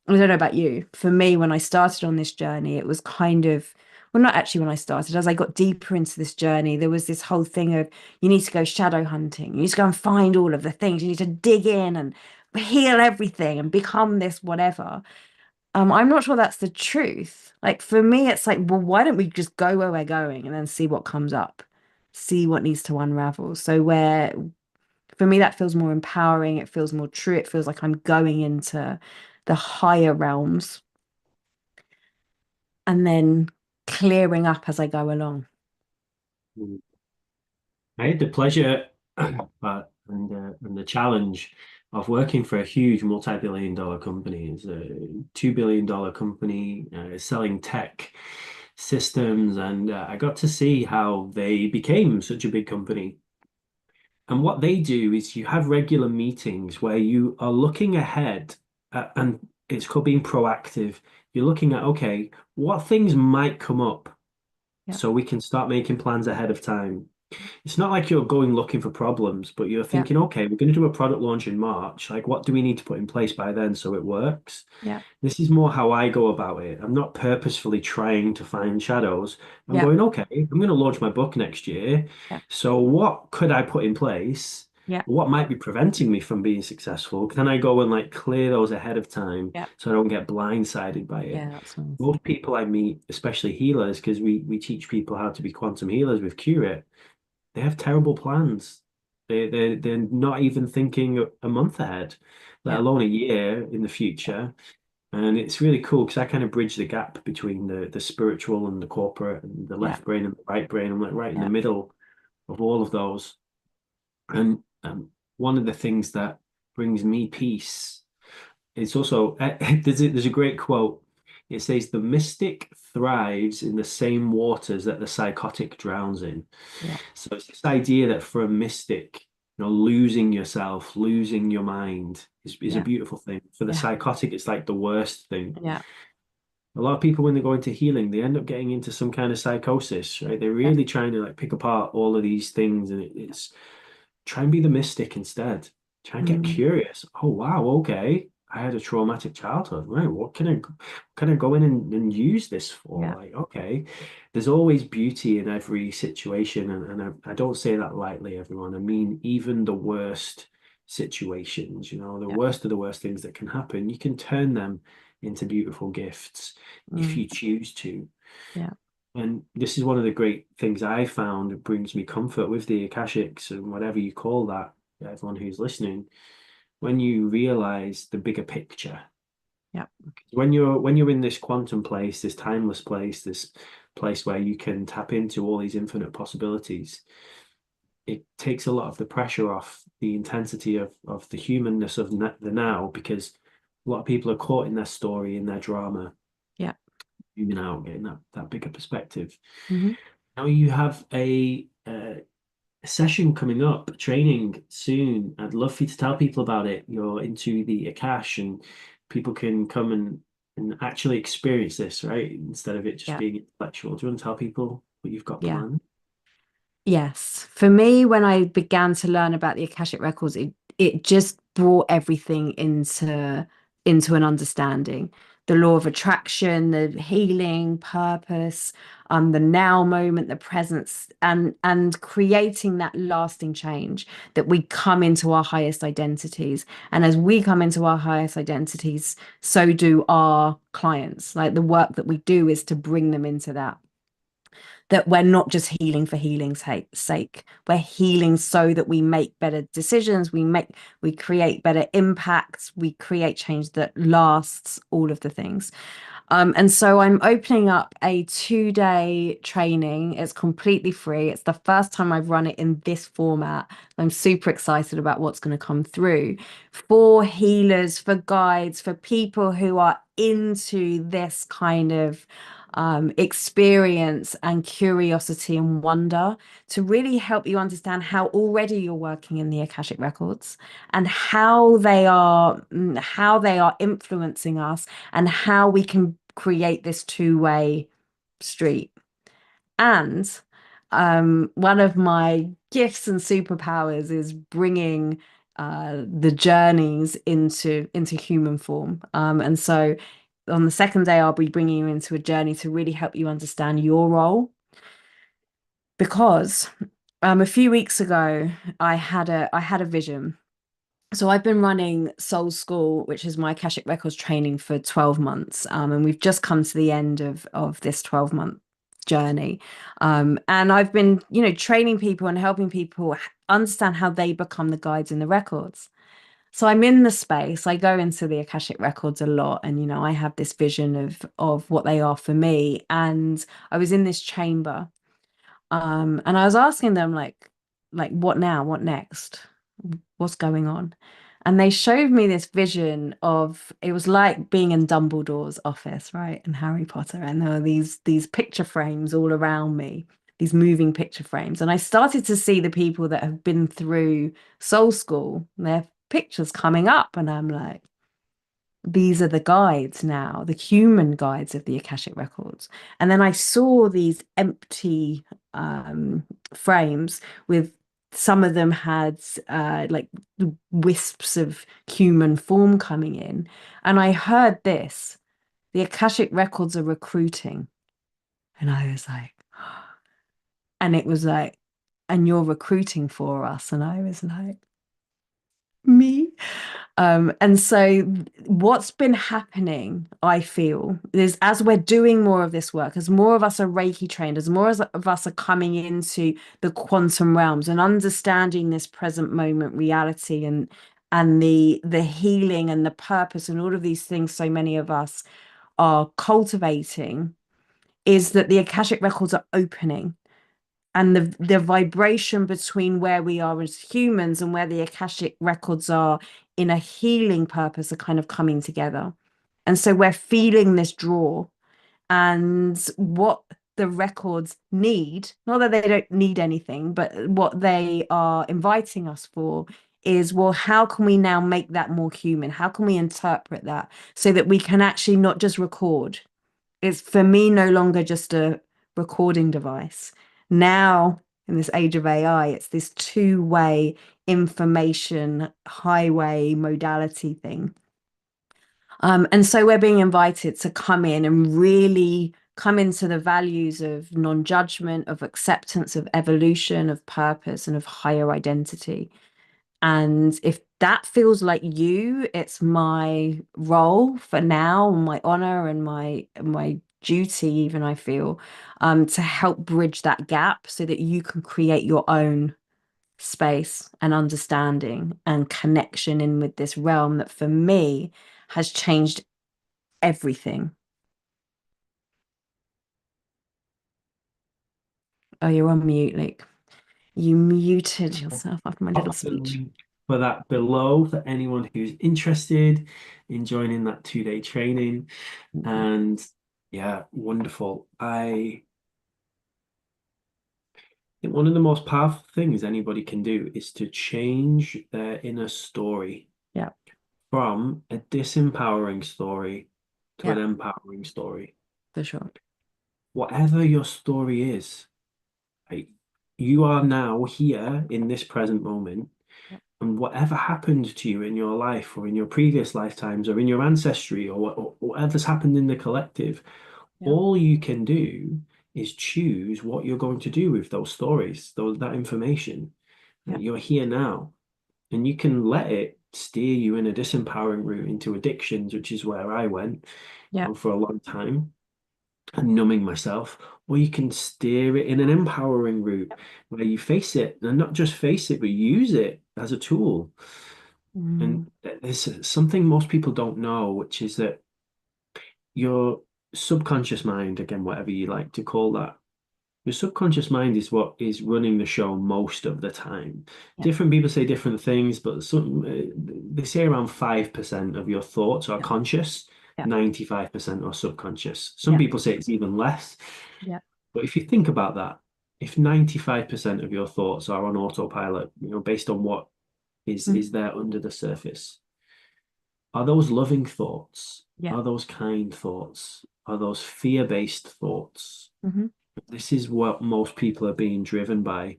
I don't know about you. For me, when I started on this journey, it was kind of, well, not actually when I started, as I got deeper into this journey, there was this whole thing of you need to go shadow hunting. You need to go and find all of the things. You need to dig in and heal everything and become this whatever. I'm not sure that's the truth. Like for me, it's like, well, why don't we just go where we're going and then see what comes up, see what needs to unravel. So where for me, that feels more empowering. It feels more true. It feels like I'm going into the higher realms and then clearing up as I go along. I had the pleasure and the challenge of working for a huge multi-billion dollar company. It's a $2 billion company selling tech systems, and I got to see how they became such a big company. And what they do is you have regular meetings where you are looking ahead, and it's called being proactive. You're looking at, okay, what things might come up Yeah, so we can start making plans ahead of time. It's not like you're going looking for problems, but you're yeah, thinking, okay, we're going to do a product launch in March. Like, what do we need to put in place by then so it works? yeah, This is more how I go about it. I'm not purposefully trying to find shadows. I'm yeah, going, okay, I'm going to launch my book next year. yeah, So what could I put in place Yeah. What might be preventing me from being successful? Can I go and like clear those ahead of time Yeah. so I don't get blindsided by it? Yeah, that's nice. Most people I meet, especially healers, because we teach people how to be quantum healers with Curate, they have terrible plans. They're not even thinking a month ahead, let Yeah. alone a year in the Yeah. future. And it's really cool because I kind of bridge the gap between the spiritual and the corporate and the Yeah. left brain and the right brain. I'm like right in the Yeah. middle of all of those. And one of the things that brings me peace, it's also there's a great quote. It says the mystic thrives in the same waters that the psychotic drowns in. Yeah. So it's this idea that for a mystic, losing yourself, losing your mind is a Yeah. beautiful thing. For the Yeah. psychotic, it's like the worst thing. Yeah. A lot of people, when they go into healing, they end up getting into some kind of psychosis, right? They're Yeah. really trying to like pick apart all of these things, and it's try and be the mystic instead. Try and get Mm. curious. Oh wow, okay. I had a traumatic childhood. Right, what can I go in and use this for? Yeah. Like, okay, there's always beauty in every situation, and I don't say that lightly, everyone. I mean, even the worst situations, the Yeah. worst of the worst things that can happen, you can turn them into beautiful gifts if Mm. you choose to. Yeah. And this is one of the great things I found. It brings me comfort with the Akashics and whatever you call that, everyone who's listening, when you realize the bigger picture. Yeah. When you're in this quantum place, this timeless place, this place where you can tap into all these infinite possibilities, it takes a lot of the pressure off the intensity of the humanness of the now, because a lot of people are caught in their story, in their drama, Yeah. zooming out, getting that bigger perspective. Hmm. Now you have a session coming up, training soon. I'd love for you to tell people about it. You're into the Akash, and people can come and actually experience this, right? Instead of it just Yeah. being intellectual. Do you want to tell people what you've got Yeah. planned? Yes. For me, when I began to learn about the Akashic Records, it just brought everything into an understanding. The law of attraction, the healing, purpose, the now moment, the presence, and creating that lasting change that we come into our highest identities. And as we come into our highest identities, so do our clients. Like the work that we do is to bring them into that we're not just healing for healing's sake. We're healing so that we make better decisions, we create better impacts, we create change that lasts, all of the things. And so I'm opening up a 2-day training. It's completely free. It's the first time I've run it in this format. I'm super excited about what's going to come through for healers, for guides, for people who are into this kind of experience and curiosity and wonder, to really help you understand how already you're working in the Akashic records and how they are influencing us and how we can create this two-way street. And one of my gifts and superpowers is bringing the journeys into human form. And so on the second day, I'll be bringing you into a journey to really help you understand your role. Because a few weeks ago, I had a vision. So I've been running Soul School, which is my Akashic Records training, for 12 months. And we've just come to the end of this 12-month journey. And I've been, training people and helping people understand how they become the guides in the records. So I'm in the space. I go into the Akashic Records a lot, and I have this vision of what they are for me. And I was in this chamber, and I was asking them like what now? What next? What's going on? And they showed me this vision of, it was like being in Dumbledore's office, right? In Harry Potter. And there were these picture frames all around me, these moving picture frames. And I started to see the people that have been through Soul School, their pictures coming up. And I'm like, these are the guides now, the human guides of the Akashic Records. And then I saw these empty frames with, some of them had like wisps of human form coming in. And I heard this, the Akashic Records are recruiting. And I was like, and it was like, and you're recruiting for us. And I was like, me. And so what's been happening, I feel, is as we're doing more of this work, as more of us are Reiki trained, as more of us are coming into the quantum realms and understanding this present moment reality and the healing and the purpose and all of these things so many of us are cultivating, is that the Akashic records are opening and the vibration between where we are as humans and where the Akashic records are in a healing purpose are kind of coming together. And so we're feeling this draw and what the records need, not that they don't need anything, but what they are inviting us for is, well, how can we now make that more human? How can we interpret that so that we can actually not just record? It's for me no longer just a recording device. Now, in this age of AI, it's this two-way information highway modality thing. And so we're being invited to come in and really come into the values of non-judgment, of acceptance, of evolution, of purpose, and of higher identity. And if that feels like you, it's my role for now, my honor and my duty, even I feel, to help bridge that gap so that you can create your own space and understanding and connection in with this realm that for me has changed everything. Oh, you're on mute, Luke. You muted yourself after my little Pop the speech. link for that below for anyone who's interested in joining that 2-day training. Mhm. And yeah, wonderful. I think one of the most powerful things anybody can do is to change their inner story Yeah, from a disempowering story to yeah, an empowering story. for sure. Whatever your story is, right, you are now here in this present moment, Yeah, and whatever happened to you in your life or in your previous lifetimes or in your ancestry or whatever's happened in the collective, yeah, all you can do is choose what you're going to do with those stories, that information. yeah, You're here now, and you can let it steer you in a disempowering route into addictions, which is where I went, yeah, for a long time, and numbing myself. Or you can steer it in an empowering route where you face it, and not just face it, but use it as a tool. And mm, there's something most people don't know, which is that your subconscious mind, again, whatever you like to call that, your subconscious mind is what is running the show most of the time. yeah, Different people say different things, but they say around 5% of your thoughts are yeah, conscious, yeah, 95% are subconscious. Some yeah, people say it's even less. yeah. But if you think about that, if 95% of your thoughts are on autopilot, based on what Mm, is there under the surface, are those loving thoughts? yeah. Are those kind thoughts? Are those fear-based thoughts? Hmm. This is what most people are being driven by.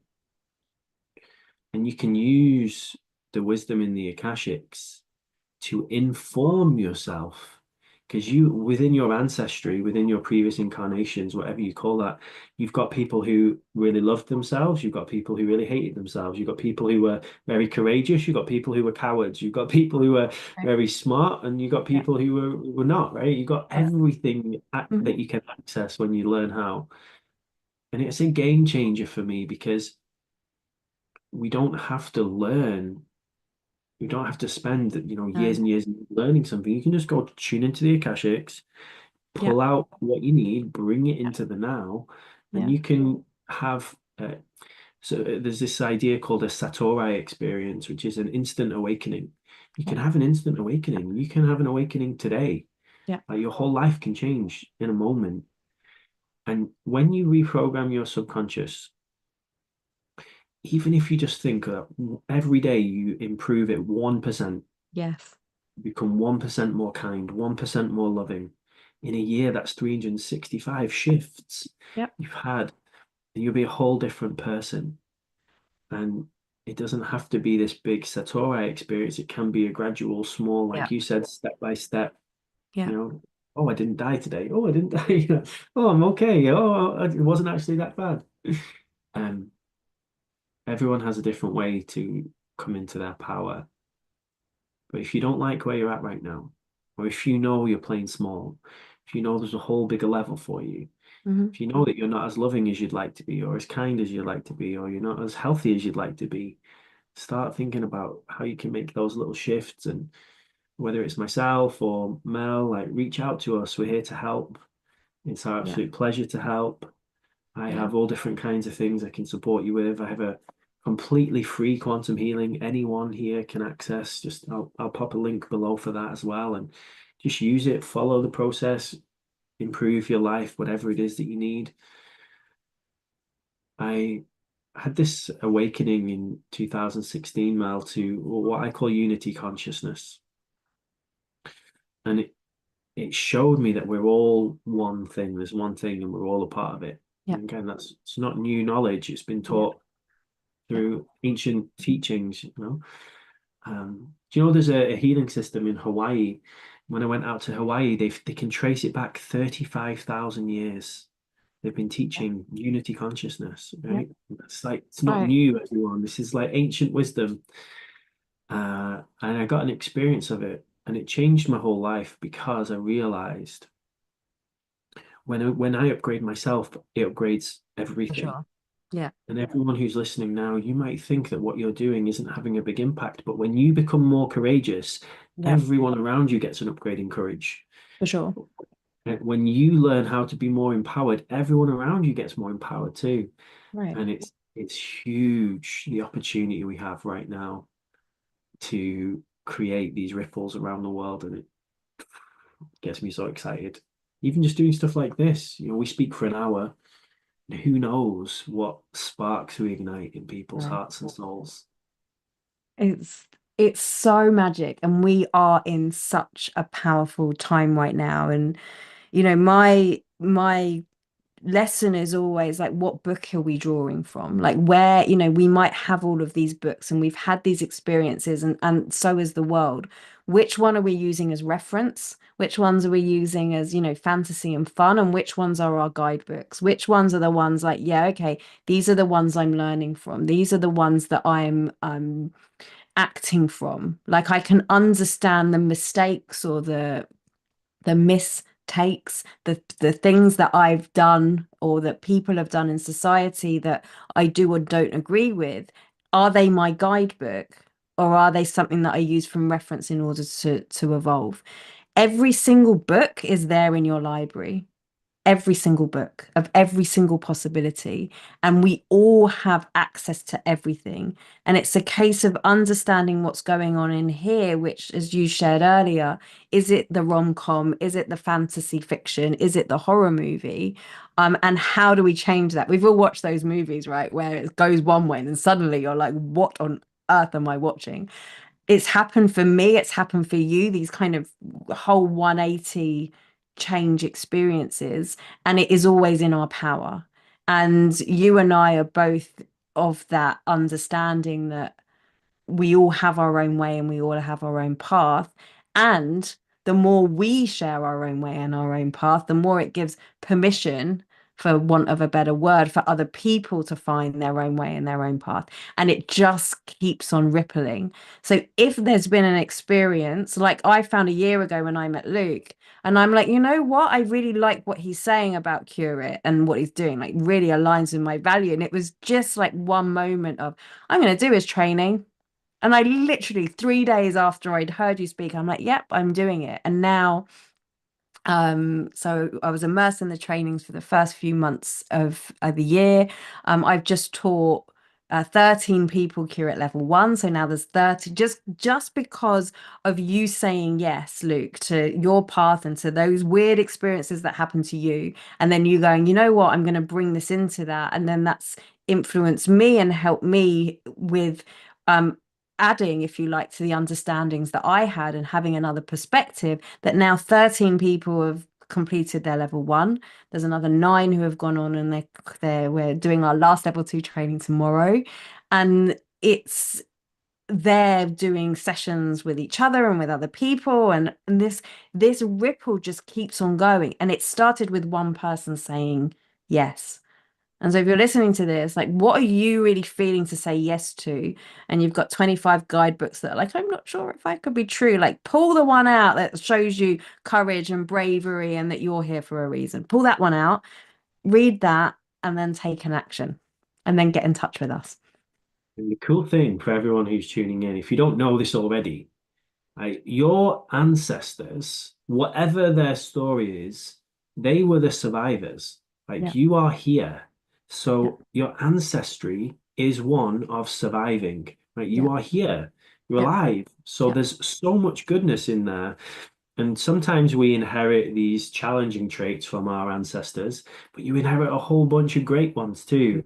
And you can use the wisdom in the Akashics to inform yourself. Because you, within your ancestry, within your previous incarnations, whatever you call that, you've got people who really loved themselves. You've got people who really hated themselves. You've got people who were very courageous. You've got people who were cowards. You've got people who were Okay. very smart, and you've got Yeah, people who were not, right? You've got yeah. everything Hmm. that you can access when you learn how. And it's a game changer for me because we don't have to learn. You don't have to spend, years No. and years learning something. You can just go tune into the Akashics, Yeah, pull out what you need, bring it yeah, into the now, and yeah, you can have. There's this idea called a Satori experience, which is an instant awakening. You yeah, can have an instant awakening. You can have an awakening today. yeah, Like your whole life can change in a moment. And when you reprogram your subconscious, even if you just think every day you improve it 1%, yes, become 1% more kind, 1% more loving. In a year, that's 365 shifts yeah, you've had, and you'll be a whole different person. And it doesn't have to be this big Satori experience. It can be a gradual, small, yeah, like you said, step by step, yeah, you know. Oh, I didn't die today. Oh, I didn't die. Oh, I'm okay. Oh, it wasn't actually that bad. Um, Everyone has a different way to come into their power. But if you don't like where you're at right now, or if you know you're playing small, if you know there's a whole bigger level for you, Hmm. if you know that you're not as loving as you'd like to be, or as kind as you'd like to be, or you're not as healthy as you'd like to be, start thinking about how you can make those little shifts. And whether it's myself or Mel, like reach out to us. We're here to help. It's our Yeah. absolute pleasure to help. I Yeah. have all different kinds of things I can support you with. I have a completely free quantum healing. Anyone here can access. Just I'll pop a link below for that as well, and just use it. Follow the process. Improve your life, whatever it is that you need. I had this awakening in 2016, Mel, to what I call unity consciousness, and it showed me that we're all one thing. There's one thing, and we're all a part of it. Yeah. And again, that's it's not new knowledge. It's been Yeah. taught Yeah. through ancient teachings, you know. Do you know there's a healing system in Hawaii? When I went out to Hawaii, they can trace it back 35,000 years. They've been Yeah. teaching unity consciousness, Yeah. right? It's like it's not Right. new, everyone. This is like ancient wisdom. And I got an experience of it, and it changed my whole life because I realized when I upgrade myself, it upgrades For everything. sure. Yeah. And everyone who's listening now, you might think that what you're doing isn't having a big impact, but when you become more courageous, Yeah. everyone around you gets an upgrade in courage. For sure. And when you learn how to be more empowered, everyone around you gets more empowered too. Right. And it's huge the opportunity we have right now to create these ripples around the world, and it gets me so excited. Even just doing stuff like this, we speak for an hour. Who knows what sparks we ignite in people's Right. hearts and souls. It's it's so magic, and we are in such a powerful time right now. And my lesson is always like, what book are we drawing from? Like, where, we might have all of these books and we've had these experiences, and so is the world. Which one are we using as reference? Which ones are we using as, fantasy and fun? And which ones are our guidebooks? Which ones are the ones like, yeah, okay, these are the ones I'm learning from. These are the ones that I'm acting from. Like, I can understand the mistakes or the mistakes, the things that I've done or that people have done in society that I do or don't agree with. Are they my guidebook, or are they something that I use from reference in order to evolve? Every single book is there in your library, every single book of every single possibility, and we all have access to everything. And it's a case of understanding what's going on in here, which, as you shared earlier, is it the rom-com, is it the fantasy fiction, is it the horror movie? And how do we change that? We've all watched those movies, right, where it goes one way and then suddenly you're like, what on earth am I watching? It's happened for me, it's happened for you, these kind of whole 180 change experiences, and it is always in our power. And you and I are both of that understanding that we all have our own way and we all have our own path. And the more we share our own way and our own path, the more it gives permission, for want of a better word, for other people to find their own way and their own path. And it just keeps on rippling. So if there's been an experience like I found a year ago when I met Luke, and I'm like, you know what? I really like what he's saying about Curate and what he's doing, like really aligns with my value. And it was just like one moment of, I'm going to do his training. And I literally 3 days after I'd heard you speak, I'm like, yep, I'm doing it. And now, so I was immersed in the trainings for the first few months of the year. I've just taught 13 people curate level one. So now there's 30, just because of you saying yes, Luke, to your path and to those weird experiences that happen to you. And then you going, you know what, I'm going to bring this into that. And then that's influenced me and helped me with um adding, if you like, to the understandings that I had and having another perspective, that now 13 people have completed their level one. There's another nine who have gone on, and we're doing our last level two training tomorrow. And they're doing sessions with each other and with other people, and this ripple just keeps on going. And it started with one person saying yes. And so if you're listening to this, like what are you really feeling to say yes to? And you've got 25 guidebooks that are like, I'm not sure if I could be true. Like pull the one out that shows you courage and bravery and that you're here for a reason. Pull that one out, read that, and then take an action. And then get in touch with us. And the cool thing for everyone who's tuning in, if you don't know this already, right, your ancestors, whatever their story is, they were the survivors. Like Yeah. you are here. Yeah. So your ancestry is one of surviving. Right? You Yeah. are here. You're Yeah. alive. So Yeah. there's so much goodness in there. And sometimes we inherit these challenging traits from our ancestors, but you inherit a whole bunch of great ones too.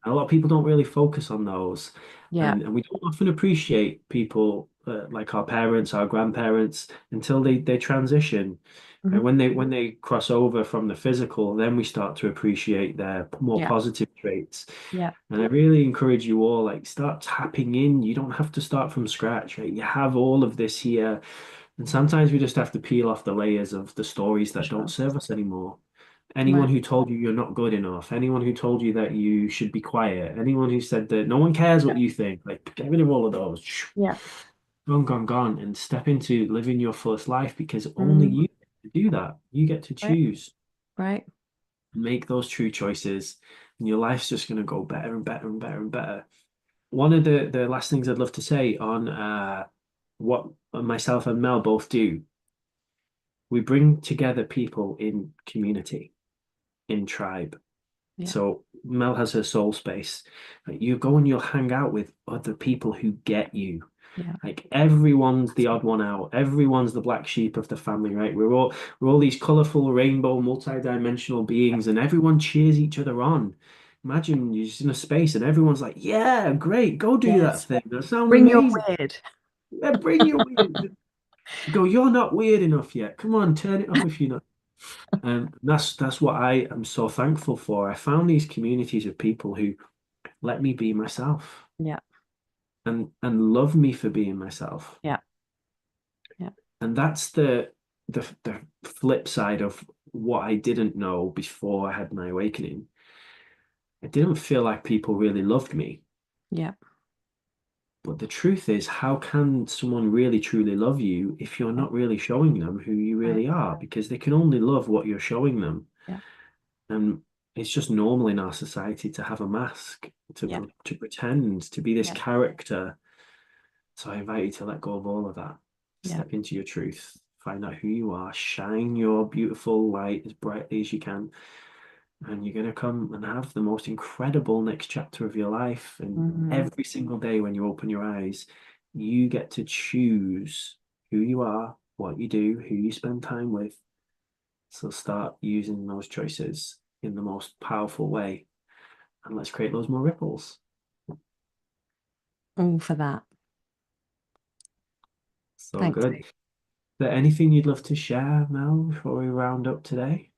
And a lot of people don't really focus on those. Yeah. And we don't often appreciate people like our parents, our grandparents, until they transition. And Mhm. when they cross over from the physical, then we start to appreciate their more Yeah. positive traits. Yeah. And I really encourage you all, like, start tapping in. You don't have to start from scratch, right? You have all of this here. And sometimes we just have to peel off the layers of the stories For that don't sure. serve us anymore. Anyone Right. who told you you're not good enough, anyone who told you that you should be quiet, anyone who said that no one cares what Yeah. you think, like get rid of all of those. Yeah. Gone, gone, gone, and step into living your fullest life because only Mm. you get to do that. You get to Right. choose, Right. make those true choices, and your life's just going to go better and better and better and better. One of the last things I'd love to say on what myself and Mel both do, we bring together people in community, in tribe. Yeah. So Mel has her soul space. Like, you go and you'll hang out with other people who get you. Yeah. Like everyone's the odd one out. Everyone's the black sheep of the family, right? We're all these colorful, rainbow, multi-dimensional beings, and everyone cheers each other on. Imagine you're just in a space and everyone's like, "Yeah, great, go do that Yes. thing. That sounds Bring your amazing. weird. Yeah, bring your weird." You go, "You're not weird enough yet. Come on, turn it up if you're not." And that's what I am so thankful for. I found these communities of people who let me be myself Yeah. and love me for being myself. Yeah. Yeah. And that's the flip side of what I didn't know before I had my awakening. I didn't feel like people really loved me. Yeah. But the truth is, how can someone really truly love you if you're Yeah. not really showing them who you Right. really are? Because they can only love what you're showing them. Yeah. And it's just normal in our society to have a mask, Yeah. to pretend, to be this Yeah. character. So I invite you to let go of all of that. Yeah. Step into your truth, find out who you are, shine your beautiful light as brightly as you can, and you're going to come and have the most incredible next chapter of your life. And Hmm. every single day when you open your eyes, you get to choose who you are, what you do, who you spend time with. So start using those choices in the most powerful way, and let's create those more ripples. All for that. So Thanks. good. Is there anything you'd love to share, Mel, before we round up today?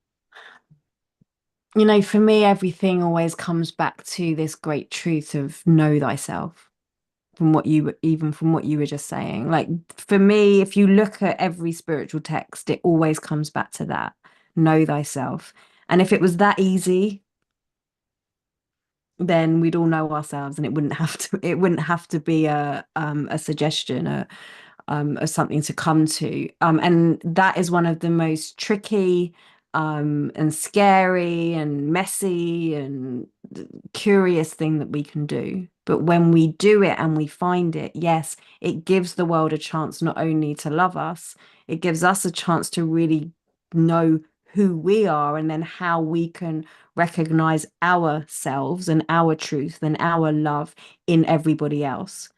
For me, everything always comes back to this great truth of know thyself. From what you were just saying. Like for me, if you look at every spiritual text, it always comes back to that. Know thyself. And if it was that easy, then we'd all know ourselves and it wouldn't have to be a suggestion, or something to come to. And that is one of the most tricky and scary and messy and curious thing that we can do. But when we do it and we find it, yes, it gives the world a chance not only to love us, it gives us a chance to really know who we are and then how we can recognize ourselves and our truth and our love in everybody else.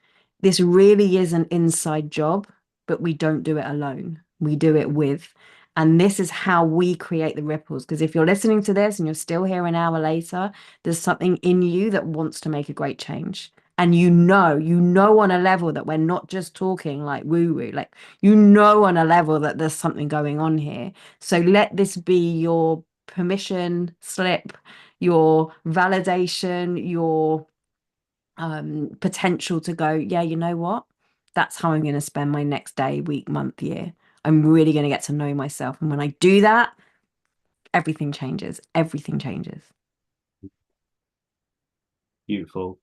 This really is an inside job, but we don't do it alone. We do it with. And this is how we create the ripples. Because if you're listening to this and you're still here an hour later, there's something in you that wants to make a great change. And you know on a level that we're not just talking like woo woo, like, on a level that there's something going on here. So let this be your permission slip, your validation, your potential to go, yeah, you know what? That's how I'm going to spend my next day, week, month, year. I'm really going to get to know myself. And when I do that, everything changes. Everything changes. Beautiful.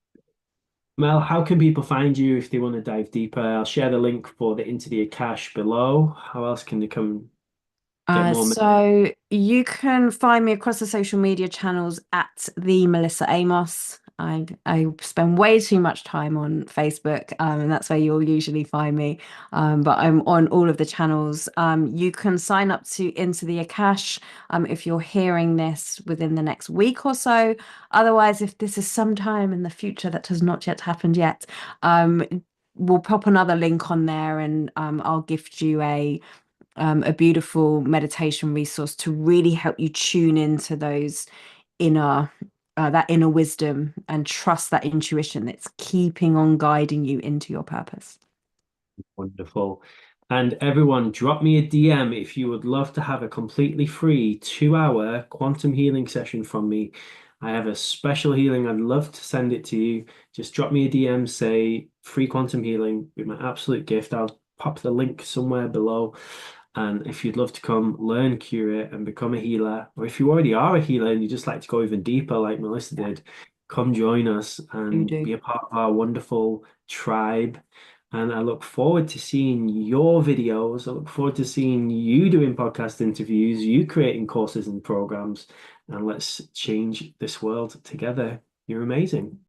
Mel, how can people find you if they want to dive deeper? I'll share the link for the Into the Akash below. How else can they come get more? So you can find me across the social media channels at the Melissa Amos. I spend way too much time on Facebook, and that's where you'll usually find me. But I'm on all of the channels. You can sign up to Into the Akash if you're hearing this within the next week or so. Otherwise, if this is sometime in the future that has not yet happened yet, um, we'll pop another link on there, and I'll gift you a beautiful meditation resource to really help you tune into those inner that inner wisdom and trust that intuition that's keeping on guiding you into your purpose. Wonderful. And everyone, drop me a DM if you would love to have a completely free 2 hour quantum healing session from me. I have a special healing. I'd love to send it to you. Just drop me a DM, say free quantum healing, be my absolute gift. I'll pop the link somewhere below. And if you'd love to come learn, curate, and become a healer, or if you already are a healer and you just like to go even deeper, like Melissa Yeah, did, come join us you and do. be a part of our wonderful tribe. And I look forward to seeing your videos. I look forward to seeing you doing podcast interviews, you creating courses and programs, and let's change this world together. You're amazing.